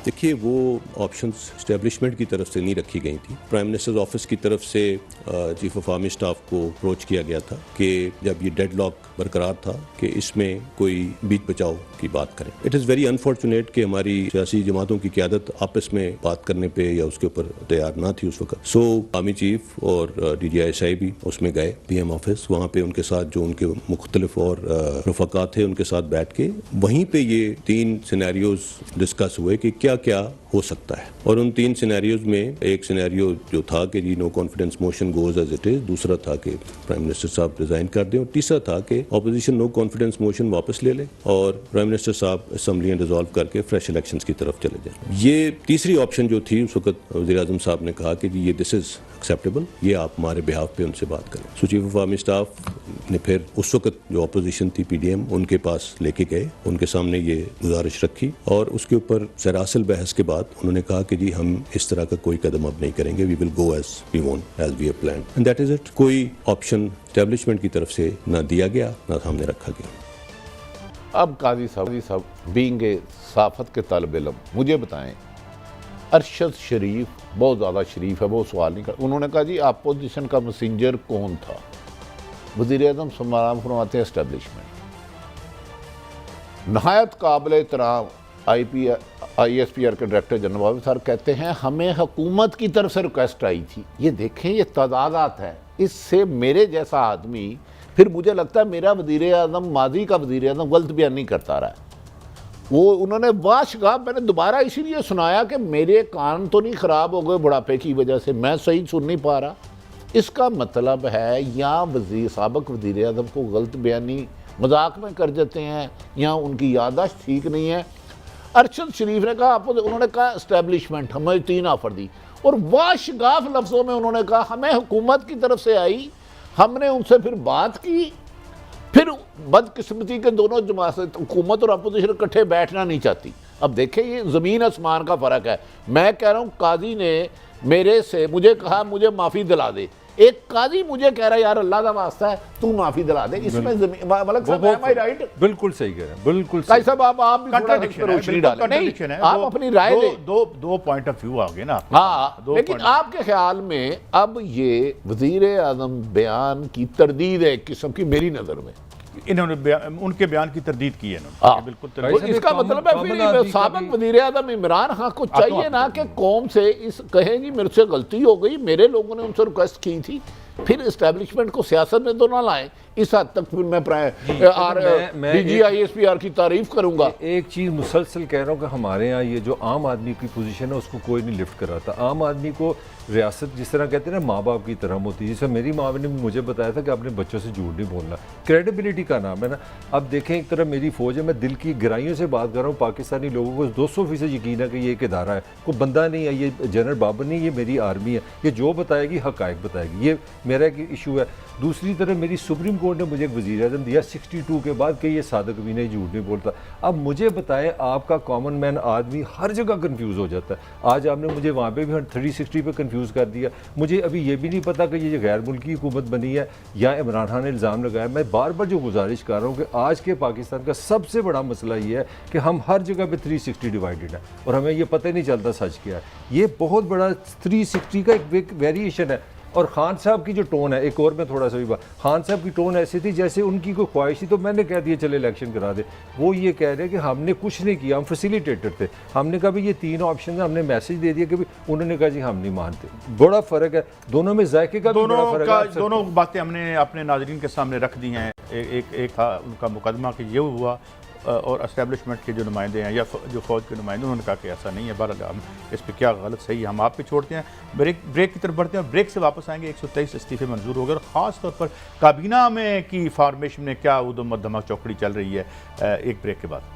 देखिए, वो ऑप्शंस इस्टेब्लिशमेंट की तरफ से नहीं रखी गई थी। प्राइम मिनिस्टर्स ऑफिस की तरफ से चीफ ऑफ आर्मी स्टाफ को अप्रोच किया गया था कि जब ये डेडलॉक बरकरार था कि इसमें कोई बीच बचाव की बात करें। इट इज़ वेरी अनफॉर्चुनेट कि हमारी सियासी जमातों की क़यादत आपस में बात करने पे या उसके ऊपर तैयार ना थी उस वक्त। सो आर्मी चीफ और DGI-SI भी उसमें गए PM ऑफिस, वहाँ पे उनके साथ जो उनके मुख्तलिफ और रफ़क़ा थे उनके साथ बैठ के वहीं पे ये 3 सिनेरियोज डिस्कस हुए कि क्या क्या हो सकता है। और उन 3 सिनेरियोज में एक सिनेरियो जो था कि जी no confidence motion goes as it is, दूसरा था कि प्राइम मिनिस्टर साहब रिजाइन कर दें, और तीसरा था कि ऑपोजिशन नो कॉन्फिडेंस मोशन वापस ले ले और प्राइम मिनिस्टर साहब असेंबलियां डिसॉल्व करके फ्रेश इलेक्शंस की तरफ चले जाएं। ये तीसरी ऑप्शन जो थी, उस वक्त वज़ीर आज़म साहब ने कहा कि जी ये दिस इज़ एक्सेप्टेबल, ये आप हमारे बिहाफ पे उनसे बात करें। सो चीफ ऑफ आर्मी स्टाफ ने फिर उस वक्त जो अपोजिशन थी PDM, उनके पास लेके गए, उनके सामने ये गुजारिश रखी और उसके ऊपर सरासल मुकम्मल बहस के बाद उन्होंने कहा कि जी हम इस तरह का कोई कदम अब नहीं करेंगे, we will go as we want as we have planned and that is it. कोई ऑप्शन एस्टेब्लिशमेंट की तरफ से ना दिया गया ना सामने रखा गया। अब काजी साहब बीइंग ए सहाफ़त के तालिब इल्म, मुझे बताएं, अरशद शरीफ बहुत ज़्यादा शरीफ है, वो सवाल नहीं कर। उन्होंने कहा जी अपोजिशन का मैसेंजर कौन था? वज़ीर आज़म समाराम फरमाते हैं एस्टेब्लिशमेंट। नहायत काबिल एहतराम ISPR के डायरेक्टर जनरल सर कहते हैं हमें हुकूमत की तरफ से रिक्वेस्ट आई थी। ये देखें, ये तादादात है। इससे मेरे जैसा आदमी, फिर मुझे लगता है मेरा वज़ीर आज़म, माजी का वज़ीर आज़म गलत बयान नहीं करता रहा है। वो उन्होंने वाशगाह, मैंने दोबारा इसीलिए सुनाया कि मेरे कान तो नहीं ख़राब हो गए बुढ़ापे की वजह से, मैं सही सुन नहीं पा रहा। इसका मतलब है या साबिक़ वज़ीर आज़म को गलत बयानी मजाक में कर देते हैं या उनकी याददाश्त ठीक नहीं है। अरशद शरीफ ने कहा, उन्होंने कहा इस्टेब्लिशमेंट हमें 3 ऑफर दी, और वाशगाफ लफ्ज़ों में उन्होंने कहा हमें हुकूमत की तरफ से आई, हमने उनसे फिर बात की। फिर बदकिस्मती के दोनों जमात, हुकूमत और अपोजिशन इकट्ठे बैठना नहीं चाहती। अब देखें, ये ज़मीन आसमान का फ़र्क है। मैं कह रहा हूँ काजी ने मेरे से मुझे कहा मुझे माफ़ी दिला दे, एक काजी मुझे कह रहा है यार अल्लाह का वास्ता है तू माफ़ी दिला दे। इसमें मलक साहब am I right? बिल्कुल सही कह रहे हैं, बिल्कुल काजी साहब आप भी थोड़ा रोशनी डालें। नहीं, आप अपनी राय दें। दो पॉइंट ऑफ व्यू आ गए ना। हाँ, लेकिन आपके ख्याल में अब ये वज़ीर आज़म बयान की तरदीद है एक किस्म की, मेरी नज़र में इन्होंने उनके बयान की तरदीद की है इन्होंने, बिल्कुल तो इसका मतलब है फिर साबिक़ वज़ीर आज़म इमरान खान को चाहिए ना कि कौम से इस कहेंगी मेरे से गलती हो गई, मेरे लोगों ने उनसे रिक्वेस्ट की थी, फिर इस्टेब्लिशमेंट को सियासत में तो ना लाएं। इस हद तक फिर मैं DG ISPR की तारीफ करूंगा। एक चीज़ मुसलसल कह रहा हूँ कि हमारे यहाँ ये जो आम आदमी की पोजीशन है उसको कोई नहीं लिफ्ट कराता। आम आदमी को रियासत जिस तरह कहते हैं ना, माँ बाप की तरह होती है। जैसे मेरी माँ ने मुझे बताया था कि अपने बच्चों से झूठ नहीं बोलना, क्रेडिबिलिटी का नाम है ना। अब देखें, एक तरफ मेरी फ़ौज है, मैं दिल की गहराइयों से बात कर रहा हूँ। पाकिस्तानी लोगों को 200% यकीन है कि ये एक इदारा है, कोई बंदा नहीं है, ये जनरल बाबर नहीं, ये मेरी आर्मी है, ये जो बताएगी हक़ाइक़ बताएगी। ये मेरा एक इशू है। दूसरी तरफ मेरी सुप्रीम कोर्ट ने मुझे एक वज़ीर आज़म दिया 62 के बाद कि ये सादिक भी नहीं, झूठ नहीं बोलता। अब मुझे बताएं, आपका कॉमन मैन आदमी हर जगह कंफ्यूज हो जाता है। आज आपने मुझे वहाँ पे भी 360 पे कंफ्यूज कर दिया। मुझे अभी ये भी नहीं पता कि ये गैर मुल्की हुकूमत बनी है या इमरान खान ने इल्ज़ाम लगाया। मैं बार बार जो गुजारिश कर रहा हूँ कि आज के पाकिस्तान का सबसे बड़ा मसला ये है कि हम हर जगह पर 360 डिवाइडेड है और हमें ये पता ही नहीं चलता सच क्या है। ये बहुत बड़ा 360 का एक वेरिएशन है। और खान साहब की जो टोन है, एक और मैं थोड़ा सा भी बात, खान साहब की टोन ऐसी थी जैसे उनकी कोई ख्वाहिश थी तो मैंने कह दिया चले इलेक्शन करा दे। वो ये कह रहे हैं कि हमने कुछ नहीं किया, हम फैसिलिटेटर थे। हमने कहा भाई ये 3 ऑप्शन है, हमने मैसेज दे दिया कि भाई, उन्होंने कहा जी हम नहीं मानते। बड़ा फ़र्क है दोनों में, जायके का भी बड़ा फ़र्क है। दोनों बातें हमने अपने नाज़रीन के सामने रख दी हैं। एक था उनका मुकदमा कि ये हुआ, और एस्टेब्लिशमेंट के जो नुमाइंदे हैं या जो फ़ौज के नुमाइंदे, उन्होंने कहा कि ऐसा नहीं है। बहरहाल हम इस पर क्या गलत सही है हम आप पे छोड़ते हैं। ब्रेक की तरफ बढ़ते हैं और ब्रेक से वापस आएंगे। 123 इस्तीफ़े मंजूर हो गए और ख़ास तौर पर काबीना में की फार्मेशन में क्या उधम धमक चौकड़ी चल रही है, एक ब्रेक के बाद।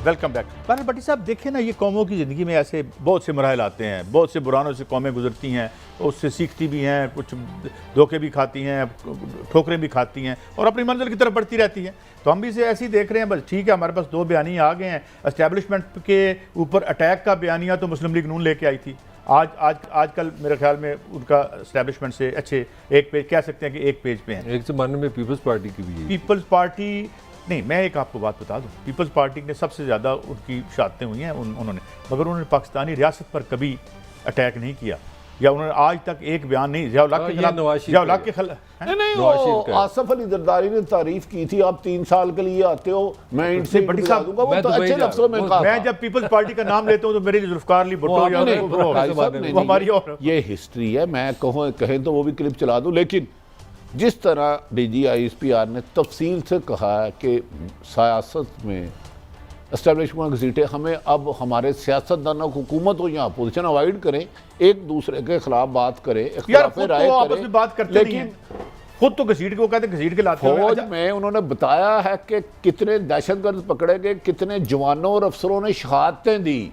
Welcome back. बहरहाल भट्टी साहब, देखें ना, ये कौमों की ज़िंदगी में ऐसे बहुत से मराहल आते हैं, बहुत से बुरानों से कौमें गुजरती हैं, उससे सीखती भी हैं, कुछ धोखे भी खाती हैं, ठोकरें भी खाती हैं और अपनी मंजिल की तरफ बढ़ती रहती हैं। तो हम भी इसे ऐसे ही देख रहे हैं। बस ठीक है, हमारे पास 2 बयानियाँ आ गए हैं। एस्टेब्लिशमेंट के ऊपर अटैक का बयानिया तो मुस्लिम लीग नून लेके आई थी। आजकल मेरे ख्याल में उनका एस्टेब्लिशमेंट से अच्छे एक पेज कह सकते हैं कि एक पेज पे हैं। एक ज़माने में पीपल्स पार्टी की भी है। पीपल्स पार्टी नहीं, मैं एक आपको बात बता दूं, पीपल्स पार्टी ने सबसे ज़्यादा उनकी शहादतें हुई हैं उन्होंने, मगर उन्होंने पाकिस्तानी रियासत पर कभी अटैक नहीं किया या उन्होंने आज तक एक बयान नहीं ज़िया-उल-हक के खिलाफ। नहीं, आसिफ अली जरदारी ने तारीफ की थी, आप 3 साल के लिए आते हो, मैं इनसे बड़ी साहब दूंगा, वो तो अच्छे लफ्ज़ों में कहा। मैं जब पीपल्स पार्टी का नाम लेता हूं तो मेरे लिए जुल्फ़िकार अली भुट्टो या हमारी और ये हिस्ट्री है। मैं कहें तो वो भी क्लिप चला दूं, लेकिन जिस तरह DG ISPR ने तफसील से कहा है कि सियासत में एस्टेब्लिशमेंट की सीटें हमें अब हमारे सियासतदानों को, हुकूमत हो या अपोजिशन, अवॉइड करें, एक दूसरे के खिलाफ बात करें, इख्तिलाफ़ राय करें, लेकिन खुद तो घसीट के, वो कहते हैं घसीट के लाते हैं। फौज में उन्होंने बताया है कि कितने दहशतगर्द पकड़े गए, कितने जवानों और अफसरों ने शहादतें दी।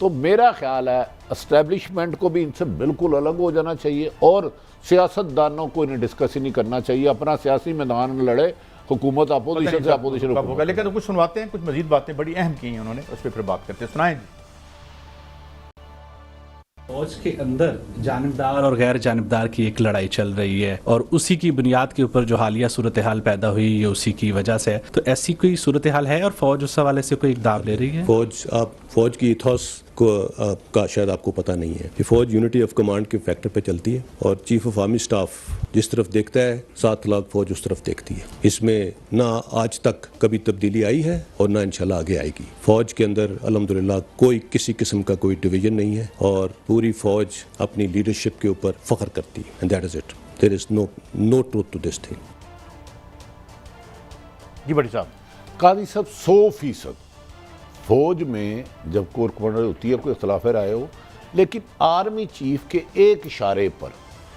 तो मेरा ख्याल है एस्टेब्लिशमेंट को भी इनसे बिल्कुल अलग हो जाना चाहिए और सियासतदानों को इन्हें डिस्कस ही नहीं करना चाहिए, अपना सियासी मैदान लड़े, हुकूमत अपोजिशन से, अपोजिशन कब होगा। लेकिन कुछ सुनवाते हैं, कुछ मजीद बातें बड़ी अहम की हैं उन्होंने, उस पर फिर बात करते हैं। सुनाएं जी। फौज के अंदर जानिबदार और गैर जानिबदार की एक लड़ाई चल रही है और उसी की बुनियाद के ऊपर जो हालिया सूरत हाल पैदा हुई ये उसी की वजह से है। तो ऐसी कोई सूरत हाल है और फौज उस हवाले से कोई इकदाम ले रही है? फौज की इथॉस को का शायद आपको पता नहीं है कि फौज यूनिटी ऑफ कमांड के फैक्टर पे चलती है और चीफ ऑफ आर्मी स्टाफ जिस तरफ देखता है 7 लाख फौज उस तरफ देखती है। इसमें ना आज तक कभी तब्दीली आई है और ना इंशाल्लाह आगे आएगी। फौज के अंदर अल्हम्दुलिल्लाह कोई किसी किस्म का कोई डिवीजन नहीं है और पूरी फौज अपनी लीडरशिप के ऊपर फख्र करती है and that is it. There is no truth to this thing. जी बड़ी साहब, कादी साहब 100% फौज में जब कोर कमांडर होती है कोई इख्तलाफ राय हो, लेकिन आर्मी चीफ के एक इशारे पर,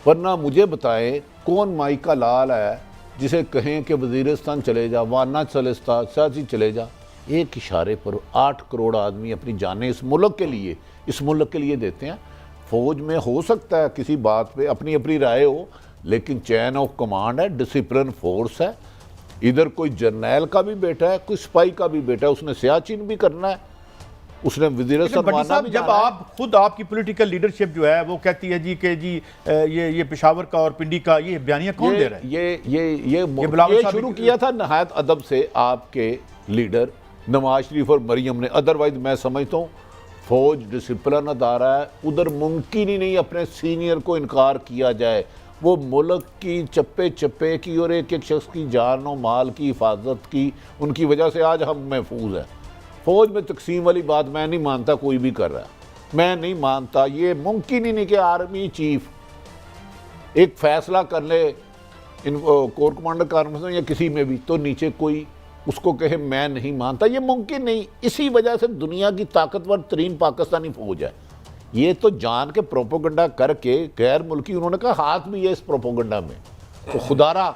वरना मुझे बताएं कौन माई का लाल है जिसे कहें कि वजीरिस्तान चले जा, वाना चलेस्ता सियासी चले जा, एक इशारे पर 8 करोड़ आदमी अपनी जानें इस मुल्क के लिए देते हैं। फौज में हो सकता है किसी बात पे अपनी अपनी राय हो, लेकिन चैन ऑफ कमांड है, डिसिप्लिन फोर्स है। इधर कोई जर्नैल का भी बेटा है, कोई सिपाही का भी बेटा है, उसने सियाचिन भी करना है, उसने वज़ीर-ए-आज़म बनना भी। जब आप खुद आपकी पॉलिटिकल लीडरशिप जो है वो कहती है जी कि जी ये पेशावर का और पिंडी का ये बयानिया कौन दे रहा है? ये शुरू किया था नहायत अदब से आपके लीडर नवाज शरीफ और मरियम ने। अदरवाइज मैं समझता हूँ फौज डिसिप्लिन अदारा है, उधर मुमकिन ही नहीं अपने सीनियर को इनकार किया जाए। वो मुल्क की चप्पे चप्पे की और एक एक शख्स की जान और माल की हिफाजत की, उनकी वजह से आज हम महफूज हैं। फौज में तकसीम वाली बात मैं नहीं मानता कोई भी कर रहा है, मैं नहीं मानता। ये मुमकिन ही नहीं कि आर्मी चीफ एक फैसला कर ले इन कोर कमांडर कॉन्फ्रेंस में या किसी में भी, तो नीचे कोई उसको कहे मैं नहीं मानता, ये मुमकिन नहीं। इसी वजह से दुनिया की ताकतवर तरीन पाकिस्तानी फौज है। ये तो जान के प्रोपोगंडा करके गैर मुल्की उन्होंने कहा हाथ भी है इस प्रोपोगंडा में, तो खुदारा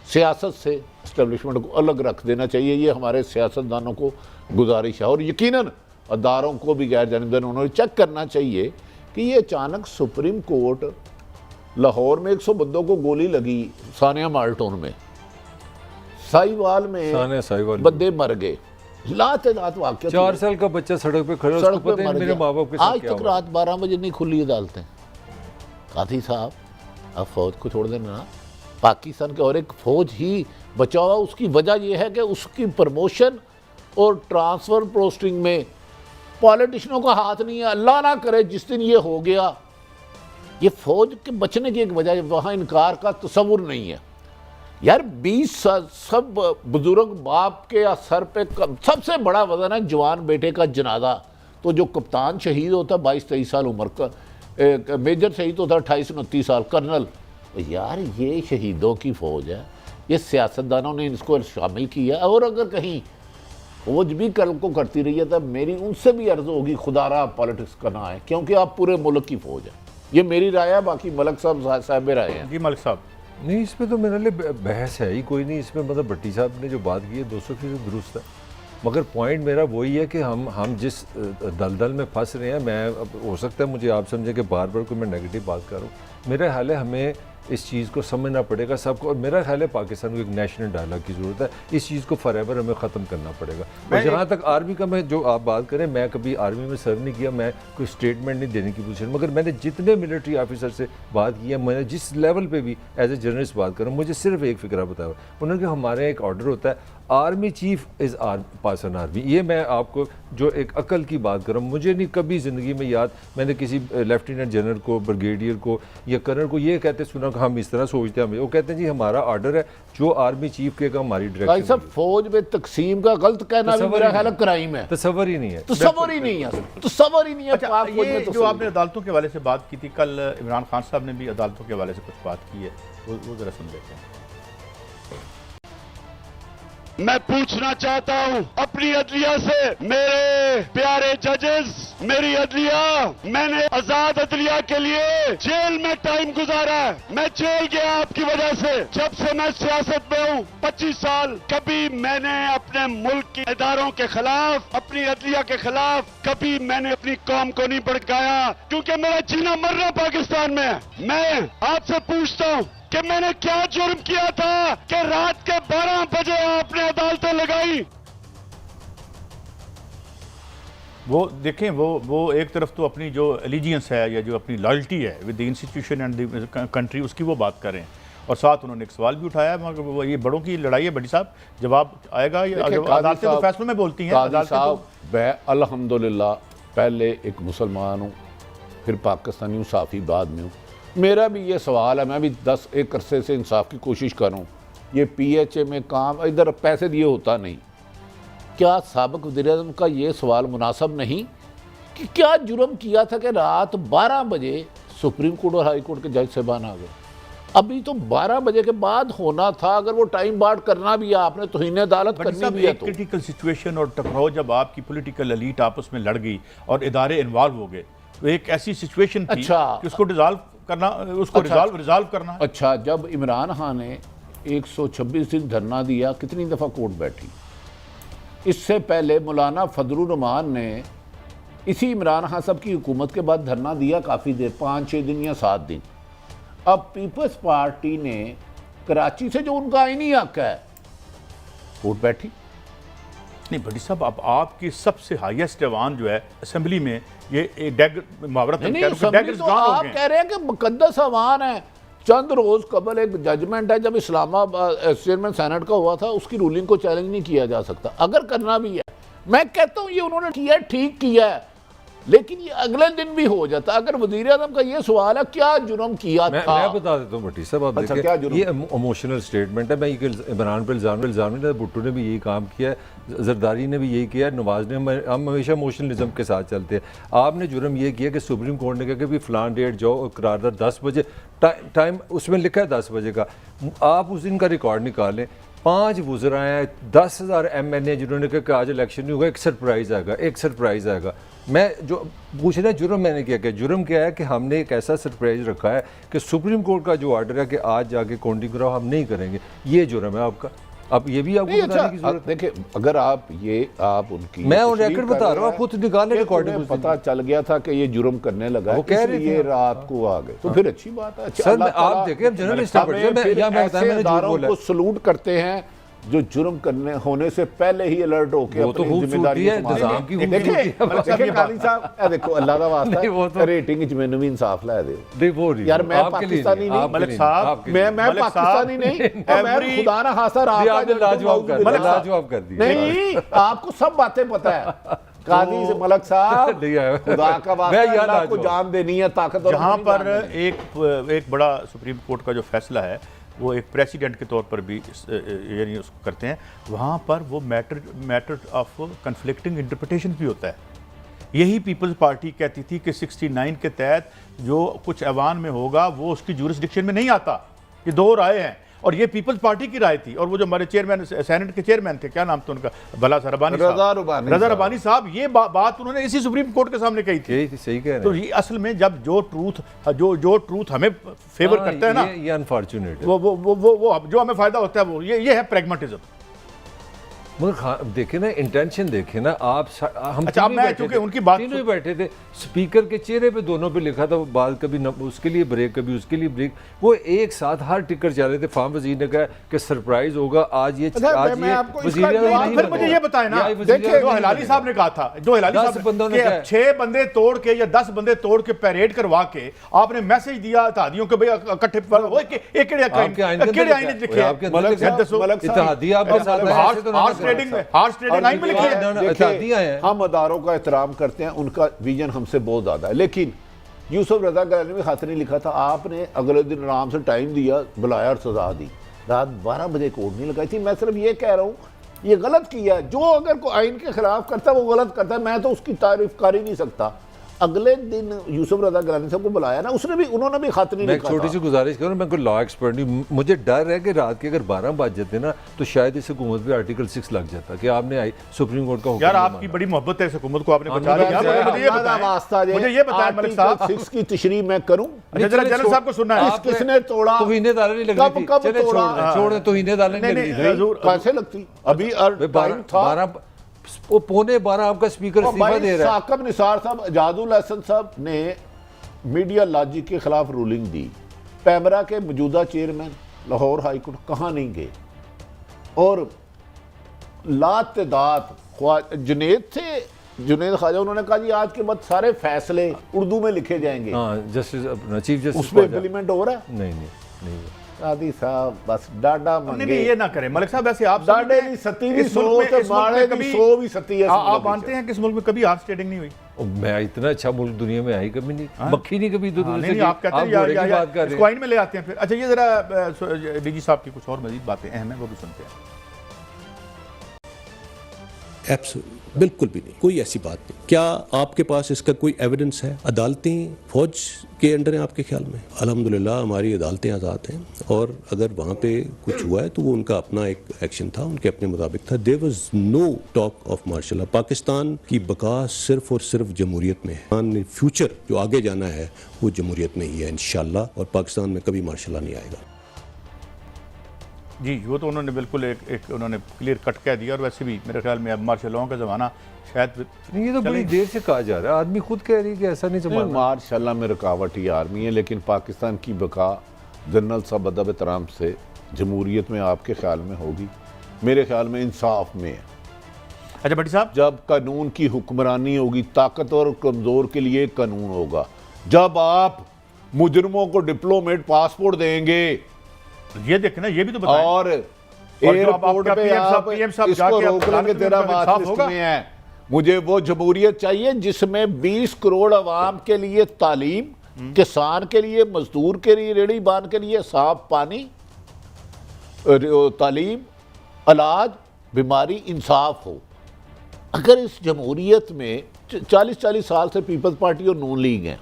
सियासत से इस्टेब्लिशमेंट को अलग रख देना चाहिए। ये हमारे सियासतदानों को गुजारिश है और यकीनन अदारों को भी गैर जानिबदार उन्होंने चेक करना चाहिए कि ये अचानक सुप्रीम कोर्ट लाहौर में 100 बंदों को गोली लगी, सानिया माल्टोन में, साहिवाल में बंदे मर गए, लात वाक़या 4 साल का बच्चा सड़क पे खड़ा, सड़क पे मर मेरे माँ बाप के साथ आज तक रात 12 बजे नहीं खुली अदालतें। कादी साहब अब फौज को छोड़ देना ना, पाकिस्तान के और एक फौज ही बचाव। उसकी वजह यह है कि उसकी प्रमोशन और ट्रांसफ़र पोस्टिंग में पॉलिटिशियनों का हाथ नहीं है। अल्लाह ना करे जिस दिन ये हो गया, ये फौज के बचने की एक वजह वहाँ इनकार का तसव्वुर नहीं है यार। 20 सब बुजुर्ग बाप के सर पे सबसे बड़ा वजन है जवान बेटे का जनाजा। तो जो कप्तान शहीद होता 22-23 साल उम्र का, मेजर शहीद होता 28-29 साल, कर्नल। यार ये शहीदों की फ़ौज है, ये सियासतदानों ने इसको शामिल किया। और अगर कहीं फौज भी कल को करती रही है तो मेरी उनसे भी अर्ज होगी खुदारा पॉलिटिक्स करना है, क्योंकि आप पूरे मुल्क की फ़ौज है। ये मेरी राय है, बाकी मलिक साहब राय है। जी मलिक साहब, नहीं इसमें तो मेरे लिए बहस है ही कोई नहीं इसमें। मतलब भट्टी साहब ने जो बात की है 200% दुरुस्त है, मगर पॉइंट मेरा वही है कि हम जिस दलदल में फंस रहे हैं, मैं हो सकता है मुझे आप समझे कि बार बार कोई मैं नेगेटिव बात कर रहा हूँ, मेरा ख्याल है हमें इस चीज़ को समझना पड़ेगा सबको। और मेरा ख्याल है पाकिस्तान को एक नेशनल डायलॉग की ज़रूरत है, इस चीज़ को फॉरएवर हमें ख़त्म करना पड़ेगा। और जहाँ तक आर्मी का मैं जो आप बात करें, मैं कभी आर्मी में सर्व नहीं किया, मैं कोई स्टेटमेंट नहीं देने की पोजीशन, मगर मैंने जितने मिलिट्री ऑफिसर से बात की है, मैंने जिस लेवल पे भी एज ए जर्नलिस्ट बात करूँ, मुझे सिर्फ एक फ़िक्रा बताया उन्होंने कि हमारे एक ऑर्डर होता है army chief is Pakistan army. ये मैं आपको जो एक अकल की बात कर रहा हूँ, मुझे नहीं कभी ज़िंदगी में याद मैंने किसी लेफ्टिनेंट जनरल को, ब्रिगेडियर को या कर्नल को ये कहते सुना कि हम इस तरह सोचते हैं। वो कहते हैं जी हमारा ऑर्डर है, जो आर्मी चीफ के का हमारी डायरेक्शन। सब फौज में तकसीम का गलत कहना भी मेरा ख्याल क्राइम है। तस्वर ही नहीं है, तस्वर ही नहीं है, तस्वर ही नहीं है। अच्छा, ये जो आपने अदालतों के हवाले से बात की थी, कल इमरान खान साहब ने भी अदालतों के हवाले से कुछ बात की है, वो ज़रा सुन लेते हैं। मैं पूछना चाहता हूं अपनी अदलिया से, मेरे प्यारे जजेस, मेरी अदलिया, मैंने आजाद अदलिया के लिए जेल में टाइम गुजारा है। मैं जेल गया आपकी वजह से। जब से मैं सियासत में हूं 25 साल, कभी मैंने अपने मुल्क के इदारों के खिलाफ, अपनी अदलिया के खिलाफ कभी मैंने अपनी कौम को नहीं भड़काया, क्योंकि मेरा जीना मरना पाकिस्तान में है। मैं आपसे पूछता हूं कि मैंने क्या जुर्म किया था कि रात के 12 बजे आपने अदालतें लगाई। वो देखें, वो एक तरफ तो अपनी जो एलिजियंस है या जो अपनी लॉयल्टी है with the institution and the country, उसकी वो बात कर रहे हैं, और साथ उन्होंने एक सवाल भी उठाया, मगर ये बड़ों की लड़ाई है। बड़ी साहब, जवाब आएगा। अदालतें तो फैसलों में बोलती हैं। मैं अल्हम्दुलिल्लाह पहले एक मुसलमान हूँ, फिर पाकिस्तानी हूँ, साफ़ी बाद में हूँ। मेरा भी ये सवाल है, मैं भी 10 एक अरसे से इंसाफ की कोशिश कर रहा हूँ। ये PHA में काम इधर पैसे दिए होता नहीं। क्या साबिक़ वज़ीर-ए-आज़म का ये सवाल मुनासिब नहीं कि क्या जुर्म किया था कि रात 12 बजे सुप्रीम कोर्ट और हाई कोर्ट के जज साहबान आ गए? अभी तो 12 बजे के बाद होना था। अगर वो टाइम बार्ड करना भी है आपने, तोहीन अदालत करनी भी है। तो क्रिटिकल सिचुएशन और टकराव जब आपकी पॉलिटिकल एलीट आपस में लड़ गई और इदारे इन्वॉल्व हो गए, तो एक ऐसी सिचुएशन थी कि उसको डिसॉल्व करना, उसको रिजॉल्व करना। अच्छा, जब इमरान खान ने 126 दिन धरना दिया, कितनी दफ़ा कोर्ट बैठी? इससे पहले मौलाना फजलुर रहमान ने इसी इमरान खान साहब की हुकूमत के बाद धरना दिया काफ़ी देर, 5-6 दिन या 7 दिन। अब पीपल्स पार्टी ने कराची से जो उनका आईनी हक है, कोर्ट बैठी नहीं। बड़ी साहब, अब आपकी सबसे हाईएस्ट ऐवान जो है असेंबली में, ये डेग मुहावरत नहीं, तो आप कह रहे हैं कि मुकद्दस ऐवान है। चंद रोज कबल एक जजमेंट है, जब इस्लामाबाद चेयरमैन सेनेट का हुआ था, उसकी रूलिंग को चैलेंज नहीं किया जा सकता। अगर करना भी है, मैं कहता हूं ये उन्होंने किया, ठीक किया है, लेकिन ये अगले दिन भी हो जाता। अगर वज़ीर-ए-आज़म का ये सवाल है क्या जुर्म किया था, मैं बता देता हूँ भट्टी साहब, आप अच्छा, देखिए ये इमोशनल स्टेटमेंट है। मैं इमरान पर इल्ज़ाम नहीं, भुट्टो ने भी यही काम किया है, जरदारी ने भी यही किया है, नवाज ने। हम हमेशा इमोशनलिज्म के साथ चलते हैं। आपने जुर्म ये किया कि सुप्रीम कोर्ट ने कहा कि भी फलान डेट जाओ, करारदाद 10 बजे, टाइम उसमें लिखा है 10 बजे का। आप उस दिन का रिकॉर्ड निकालें, 5 वुज़रा हैं, 10,000 MNA जिन्होंने कहा कि आज इलेक्शन नहीं होगा, एक सरप्राइज़ आएगा। मैं जो पूछ रहा जुर्म मैंने क्या जुर्म क्या है कि हमने एक ऐसा सरप्राइज़ रखा है कि सुप्रीम कोर्ट का जो ऑर्डर है कि आज जाके काउंटिंग कराओ, हम नहीं करेंगे, ये जुर्म है आपका। अब ये भी आपको बताने की जरूरत। देखिए, अगर आप उनकी, मैं ऑन रिकॉर्ड बता रहा हूँ, आप खुद निकालें रिकॉर्डिंग। पता चल गया था कि ये जुर्म करने लगा, वो कह रहे थे रात को आ गए, तो फिर अच्छी बात है। सर, आप देखें जर्नलिस्ट को सलूट करते हैं जो जुर्म करने होने से पहले ही अलर्ट होकर अपनी जिम्मेदारी देखो। अल्लाह का वास्ता रेटिंग मैंने भी इंसाफ ला दे यार। मैं पाकिस्तानी नहीं, मैं पाकिस्तानी नहीं, मैं खुदा ना खासा लाजवाब कर दी। नहीं, आपको सब बातें पता है। कादी से मलक साहब, खुदा का वास्ता आपको जान देनी है, ताकत। जहाँ पर एक बड़ा सुप्रीम कोर्ट का जो फैसला है वो एक प्रेसिडेंट के तौर पर भी यानी उसको करते हैं, वहाँ पर वो मैटर ऑफ कन्फ्लिक्टिंग इंटरप्रिटेशन भी होता है। यही पीपल्स पार्टी कहती थी कि 69 के तहत जो कुछ ऐवान में होगा वो उसकी जुरिस्डिक्शन में नहीं आता। ये 2 राय हैं, और ये पीपल्स पार्टी की राय थी। और वो जो हमारे चेयरमैन, सेनेट के चेयरमैन थे, क्या नाम था उनका, भला सा रज़ा रबानी साहब, ये बात उन्होंने इसी सुप्रीम कोर्ट के सामने कही थी। सही कह रहे हैं। तो ये असल में जब जो ट्रूथ हमें फेवर करता है ना, ये अनफॉर्चुनेट, वो जो हमें फायदा होता है, वो ये है प्रैग्मेटिज्म। मगर देखे ना, इंटेंशन देखे ना आप। हम अच्छा, मैं चूंकि उनकी बात तीनों ही बैठे थे, स्पीकर के चेहरे पे दोनों पे लिखा था, बात कभी उसके लिए ब्रेक, कभी उसके लिए ब्रेक, वो एक साथ हर टिकर चल रहे थे। फार्म वजीर ने कहा कि सरप्राइज होगा आज ये। फिर मुझे ये बताएं ना, देखिए जो हिलाली साहब ने कहा था, जो हिलाली साहब ने 6 बंदे तोड़ के या 10 बंदे तोड़ के पैरेड करवा के आपने मैसेज दिया इत्तेहादियों के, भाई इकट्ठे हम अदारों का एहतराम करते हैं, उनका विजन हमसे बहुत ज्यादा है। लेकिन यूसुफ रजा गलानी में खातिर नहीं लिखा था, आपने अगले दिन आराम से टाइम दिया, बुलाया और सजा दी। रात 12 बजे कोर्ट नहीं लगाई थी। मैं सिर्फ ये कह रहा हूँ, ये गलत किया। जो अगर कोई आइन के खिलाफ करता है वो गलत करता है, मैं तो उसकी तारीफ कर ही नहीं सकता। अगले दिन यूसुफ रजा गिलानी साहब को बुलाया ना, उन्होंने भी खत नहीं मैं लिखा छोटी था। सी गुजारिश करूँ, मैं कोई लॉ एक्सपर्ट नहीं, मुझे डर है कि रात के अगर 12 बज जाते ना तो शायद इस हुकूमत पे आर्टिकल 6 लग जाता कि आपने आई सुप्रीम कोर्ट का हुक्म यार नहीं आपकी माना। बड़ी मोहब्बत है इस हुकूमत को, आपने बचा हाँ, लिया। मुझे ये बताएं मलिक साहब, आर्टिकल 6 की तशरीह मैं करूं? अच्छा जरा जनरल साहब को सुनना है। किसने तोड़ा? तौहीने दालें नहीं लग रही थी, कब चले तोड़ा? छोड़ दें तौहीने दालें नहीं लग रही थी। हजूर कैसे लगती? अभी टाइम था 12 वो 11:15 आपका स्पीकर इस्तीफा भाई, दे रहा है। साकिब निसार साहब, एजाजुल हसन साहब ने मीडिया लॉजिक के खिलाफ रूलिंग दी। पैमरा के मौजूदा चेयरमैन लाहौर हाई कोर्ट कहाँ नहीं गए, और लातदाद जुनेद थे, जुनेद ख्वाजा, उन्होंने कहा जी आज के बाद सारे फैसले उर्दू में लिखे जाएंगे। हाँ, जस्टिस अपना चीफ जस्टिस उसमें इम्प्लीमेंट हो रहा है? नहीं कादी साहब बस डाडा नहीं मंगे, ये ना करें मलिक साहब, ऐसे आप डाडे दी सती दी इस मुल्क सो में- ते इस मुल्क में माड़े दी कभी- सो भी सती है। आप मानते हैं कि इस मुल्क में कभी हार्स ट्रेडिंग नहीं हुई? और मैं इतना अच्छा मुल्क दुनिया में आई कभी नहीं, मक्खी नहीं कभी हाँ, नहीं आप कहते हैं घोड़े की बात कर रहे इसको आइन में ले आते हैं फिर। अच्छा ये जरा डीजी साहब की कुछ और मजीद बातें अहम है वो भी सुनते हैं। बिल्कुल भी नहीं, कोई ऐसी बात नहीं। क्या आपके पास इसका कोई एविडेंस है? अदालतें फौज के अंडर हैं आपके ख्याल में? अल्हम्दुलिल्लाह हमारी अदालतें आज़ाद हैं, और अगर वहाँ पे कुछ हुआ है तो वो उनका अपना एक एक्शन था, उनके अपने मुताबिक था। There was no talk of martial law. Pakistan की बका सिर्फ और सिर्फ जमहूरियत में है। फ्यूचर जो आगे जाना है वो जमहूरियत में ही है इंशाल्लाह, और पाकिस्तान में कभी मार्शल लॉ नहीं आएगा। जी वो तो उन्होंने बिल्कुल एक उन्होंने क्लियर कट कह दिया। और वैसे भी मेरे ख्याल में अब मार्शल लॉ का ज़माना शायद नहीं, ये तो बड़ी देर से कहा जा रहा है, आदमी खुद कह रही है कि ऐसा नहीं संभालना। माशाल्लाह में रुकावट ही आर्मी है, लेकिन पाकिस्तान की बका जनरल साहब अदब एहतराम से जमहूरियत में आपके ख्याल में होगी? मेरे ख्याल में इंसाफ में है। अच्छा भट्टी साहब, जब कानून की हुक्मरानी होगी, ताकतवर और कमज़ोर के लिए कानून होगा। जब आप मुजरमों को डिप्लोमेट पासपोर्ट देंगे ये देखें ना, ये भी तो बताएं। और जो आप एयरपोर्ट आपका पे आप PM साहब इसको जाके रोक आप लेंगे, अदालत तेरा में बात इंसाफ लिस्ट होगा? में है। मुझे वो जमहूरियत चाहिए जिसमें 20 करोड़ अवाम के लिए तालीम, किसान के लिए, मजदूर के लिए, रेड़ी बान के लिए साफ पानी, तालीम, इलाज, बीमारी, इंसाफ हो। अगर इस जमहूरियत में 40-40 साल से पीपल्स पार्टी और नून लीग हैं,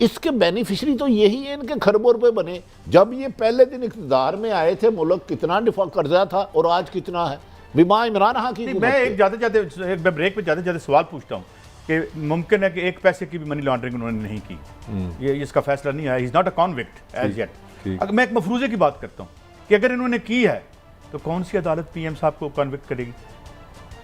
इसके बेनिफिशरी तो यही है, इनके खरबों रुपए बने। जब ये पहले दिन इक़्तिदार में आए थे, मुल्क कितना डिफा कर्जा था और आज कितना है, बिमा इमरान खान की मैं एक ब्रेक पे जाते जाते सवाल पूछता हूँ कि मुमकिन है कि एक पैसे की भी मनी लॉन्ड्रिंग उन्होंने नहीं की, ये इसका फैसला नहीं है, is not a convict as yet. अगर मैं एक मफरूजे की बात करता हूँ कि अगर इन्होंने की है तो कौन सी अदालत PM साहब को कॉन्विक्ट करेगी?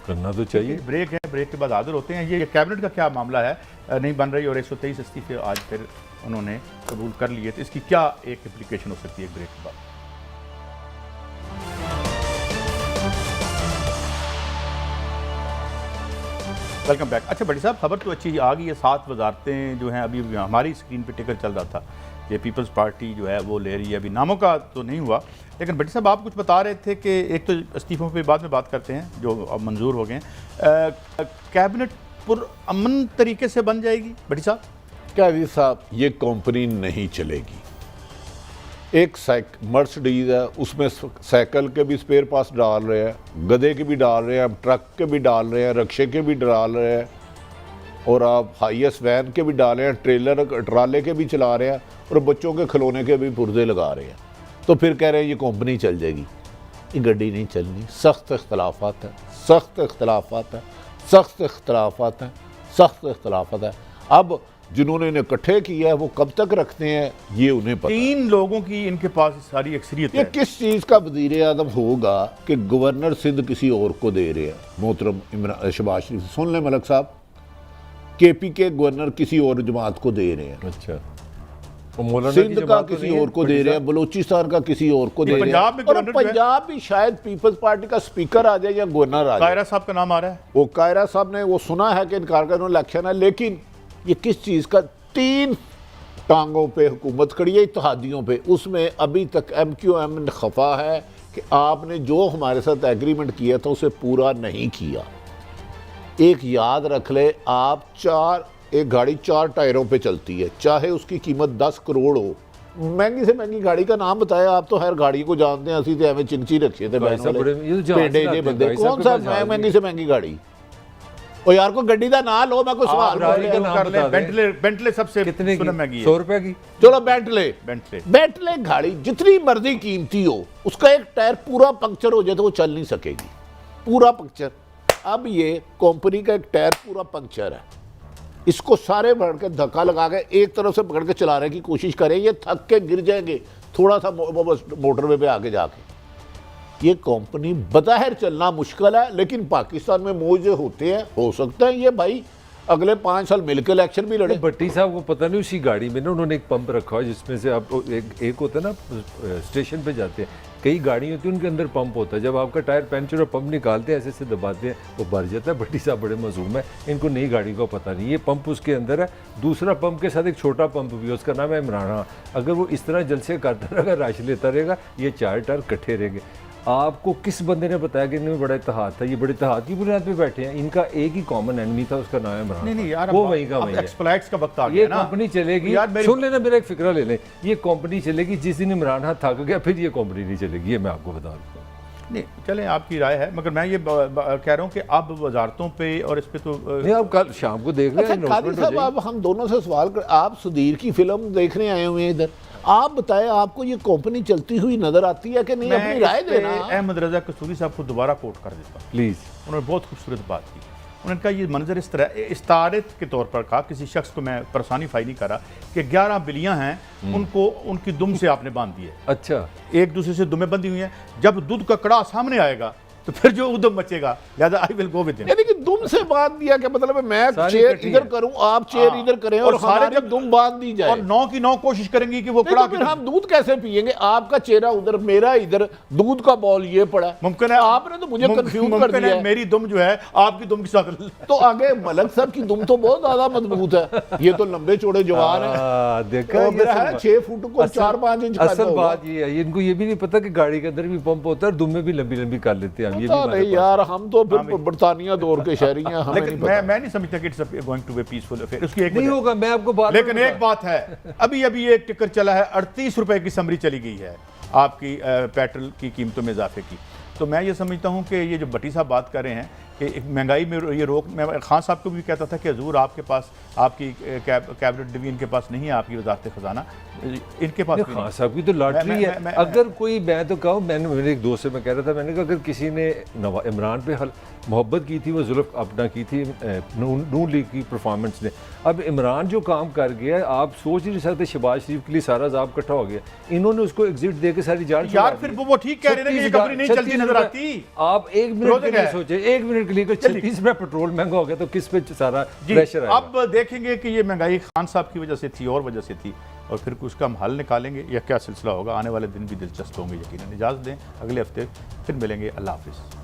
करना तो चाहिए। ब्रेक है, ब्रेक के बाद हाजिर होते हैं। ये कैबिनेट का क्या मामला है, नहीं बन रही और 123 इस्तीफे आज फिर उन्होंने कबूल कर लिए, तो इसकी क्या एक एप्लीकेशन हो सकती है एक ब्रेक के बाद? Welcome back. अच्छा भट्टी साहब, खबर तो अच्छी आ गई है। 7 वजारतें जो हैं अभी हमारी स्क्रीन पे टिकर चल रहा था कि पीपल्स पार्टी जो है वो ले रही है, अभी नामों का तो नहीं हुआ। लेकिन भट्टी साहब आप कुछ बता रहे थे कि एक तो इस्तीफों पे बाद में बात करते हैं जो अब मंजूर हो गए हैं, कैबिनेट पुरअमन तरीके से बन जाएगी भट्टी साहब? क्या जी साहब, ये कंपनी नहीं चलेगी। एक मर्सिडीज है, उसमें साइकिल के भी स्पेयर पार्ट्स डाल रहे हैं, गधे के भी डाल रहे हैं, ट्रक के भी डाल रहे हैं, रिक्शे के भी डाल रहे हैं, और आप हाईएस्ट वैन के भी डाल रहे हैं, ट्राले के भी चला रहे हैं, और बच्चों के खिलौने के भी पुर्जे लगा रहे हैं। तो फिर कह रहे हैं ये कंपनी चल जाएगी। ये गड्डी नहीं चलनी। सख्त इख्तलाफात है, सख्त इख्तलाफात है, सख्त इख्तलाफात है, सख्त इख्तलाफात है। अब जिन्होंने इन्हें इकट्ठे किया है वो कब तक रखते हैं ये उन्हें पता। 3 लोगों की इनके पास सारी अक्सरियत ये है। किस चीज़ का वज़ीर आज़म होगा कि गवर्नर सिंध किसी और को दे रहे हैं? मोहतरम शहबाज शरीफ, सुन लें मलक साहब, KP के गवर्नर किसी और जमात को दे रहे हैं, अच्छा, सिंध का किसी और को दे रहे हैं, बलूचिस्तान का किसी और को दे रहे हैं, पंजाब में और गवर्नर जो है- पंजाब भी शायद पीपल्स पार्टी का स्पीकर आ जाए या गवर्नर आ जाए। कायरा साहब का नाम आ रहा है। वो कायरा साहब ने वो सुना है कि इनकार का इलेक्शन है, लेकिन ये किस चीज़ का? 3 टांगों पे हुकूमत खड़ी है, इत्तेहादियों पे। उसमें अभी तक MQM खफा है कि आपने जो हमारे साथ एग्रीमेंट किया था उसे पूरा नहीं किया। एक याद रख ले, आप एक गाड़ी 4 टायरों पे चलती है, चाहे उसकी कीमत 10 करोड़ हो, महंगी से महंगी गाड़ी का नाम बताया। आप तो हर गाड़ी को जानते हैं, असी तो एवं चिंची रखे थे भाई साहब बड़े- ये तो जहाज पेंडे चलाते जे हैं, बंदे। भाई साहब कौन के सा पास जहाज महंगी से महंगी गाड़ी? ओ यार को गड्डी का ना लो, मैं कोई सवाल गाड़ी का नाम कर ले। बता दें। बेंटले, बेंटले सबसे कितने सुना की? महंगी है। 100 रुपए की। चलो बेंटले, बेंटले बेंटले गाड़ी जितनी मर्जी कीमती हो, उसका एक टायर पूरा पंक्चर हो जाए तो वो चल नहीं सकेगी, पूरा पंक्चर। अब ये कंपनी का एक टायर पूरा पंक्चर है, इसको सारे भर के धक्का लगा के एक तरफ से पकड़ के चलाने की कोशिश करें, ये थक के गिर जाएंगे थोड़ा सा मोटरवे पे आगे जाके। ये कंपनी बज़ाहिर चलना मुश्किल है, लेकिन पाकिस्तान में मौजे होते हैं, हो सकता है ये भाई अगले 5 साल मिलकर इलेक्शन भी लड़े। भट्टी साहब को पता नहीं, उसी गाड़ी में ना उन्होंने एक पंप रखा है जिसमें से आप एक होता है ना, स्टेशन पे जाते हैं, कई गाड़ी होती है उनके अंदर पंप होता है, जब आपका टायर पंचर और पंप निकालते हैं ऐसे ऐसे दबाते हैं वो भर जाता है। भट्टी साहब बड़े मासूम है, इनको नई गाड़ी का पता नहीं। ये पंप उसके अंदर है, दूसरा पंप के साथ एक छोटा पंप भी है, उसका नाम है इमरान। अगर वो इस तरह जलसे करता रहेगा, राश लेता रहेगा, ये 4 टायर इकट्ठे रहेंगे। आपको किस बंदे ने बताया कि इनमें बड़ा इतिहाद था? ये बड़े इतिहाद की बुनियाद पे बैठे हैं। इनका एक ही कॉमन एनिमी था, उसका नाम है इमरान। नहीं यार, वो वहीं का अब वहीं है। एक्सप्लॉइट्स का वक्त आ ये गया ना। कंपनी चलेगी, यार मेरी- सुन लेना, मेरा एक फिक्रा ले लें, ये कंपनी चलेगी जिस दिन इमरान हाथ थक गया, फिर ये कंपनी नहीं चलेगी, ये मैं आपको बता दूँ। नहीं चलें, आपकी राय है, मगर मैं ये कह रहा हूँ कि अब वजारतों पे और इस पे तो नहीं, आप कल शाम को देख अच्छा लें, कादिर साहब, अब हम दोनों से सवाल कर, आप सुधीर की फिल्म देखने आए हुए हैं इधर, आप बताएं आपको ये कंपनी चलती हुई नजर आती है कि नहीं? मैं अपनी राय इस पे देना। अहमद रजा कसूरी साहब को दोबारा कोट कर देता हूँ। प्लीज़। उन्होंने बहुत खूबसूरत बात की। उन्होंने कहा ये मंजर इस तरह इस्तारत के तौर पर कहा, किसी शख्स को मैं पर्सोनिफाई नहीं कर रहा, कि 11 बिल्लियाँ हैं, उनको उनकी दुम से आपने बांध दी है, अच्छा, एक दूसरे से दुमें बंधी हुई हैं। जब दूध का कड़ा सामने आएगा तो फिर जो उधम मचेगा, लिहाजा I will go with him. यानी कि दुम से बांध दिया, क्या मतलब है? मैं सारी चेयर कटी इधर है। करूं, आप चेयर हाँ। इधर करें, और और सारे सारे जब दुम बांध दी जाए, और 9 की 9 कोशिश करेंगी कि वो नहीं कड़ा तो फिर हम दूध कैसे पिएंगे? आपका चेहरा उधर, मेरा इधर, दूध का बॉल ये पड़ा है। मुमकिन है आपने तो मुझे कंफ्यूज कर मुमकिन दिया है है। मेरी दुम जो है आपकी दुम के साथ तो आगे मलक साहब की दुम तो बहुत ज्यादा मजबूत है, ये तो लंबे चौड़े जवान है। देखा, तो मेरा है 6 फुट को 4-5 इंच का असल होगा। बात ये है, इनको ये भी नहीं पता कि गाड़ी के अंदर भी पंप होता है और दुम में भी लंबी लंबी कर लेते हैं हम। ये भी पता हमारे नहीं पास यार, हम तो फिर बरतानिया दौर के शहरी हैं, हमें नहीं लेकिन पता। मैं नहीं समझता कि it's going to be peaceful affair. उसकी एक नहीं वजह- होगा, मैं आपको बात लेकिन एक बात है, अभी अभी एक टिकर चला है, 38 रुपए की समरी चली गई है आपकी पेट्रोल की कीमतों में इजाफे की। तो मैं ये समझता हूँ कि ये जो भट्टी साहब बात कर रहे हैं कि एक महंगाई में ये रोक, मैं खान साहब को भी कहता था कि हजूर आपके पास, आपकी कैबिनेट डिवीजन के पास नहीं है, आपकी वजारत खजाना इनके पास भी खान नहीं। साहब की तो लॉटरी है। मैं- अगर कोई, मैं तो कहूँ, मैंने मेरे एक दोस्त से मैं कह रहा था, मैंने कहा अगर किसी ने इमरान पे मोहब्बत की थी, वो जुल्फ अपना की थी नून लीग की परफॉर्मेंस ने, अब इमरान जो काम कर गया है, आप सोच नहीं सकते, शहबाज शरीफ के लिए सारा जाब इकट्ठा हो गया, इन्होंने उसको एग्जिट दे के सारी जान यार फिर वो ठीक कह रहे हैं कि ये कंपनी नहीं चलती नजर आती। आप एक मिनट के लिए सोचे, एक मिनट के लिए 36 में पेट्रोल महंगा हो गया तो किस पे सारा प्रेशर आएगा? अब देखेंगे कि ये महंगाई खान साहब की वजह से थी और वजह से थी, और फिर उसका हम हल निकालेंगे या क्या सिलसिला होगा। आने वाले दिन भी दिलचस्प होंगे यकीनन। इजाज़त दें, अगले हफ्ते फिर मिलेंगे। अल्लाह हाफिज़।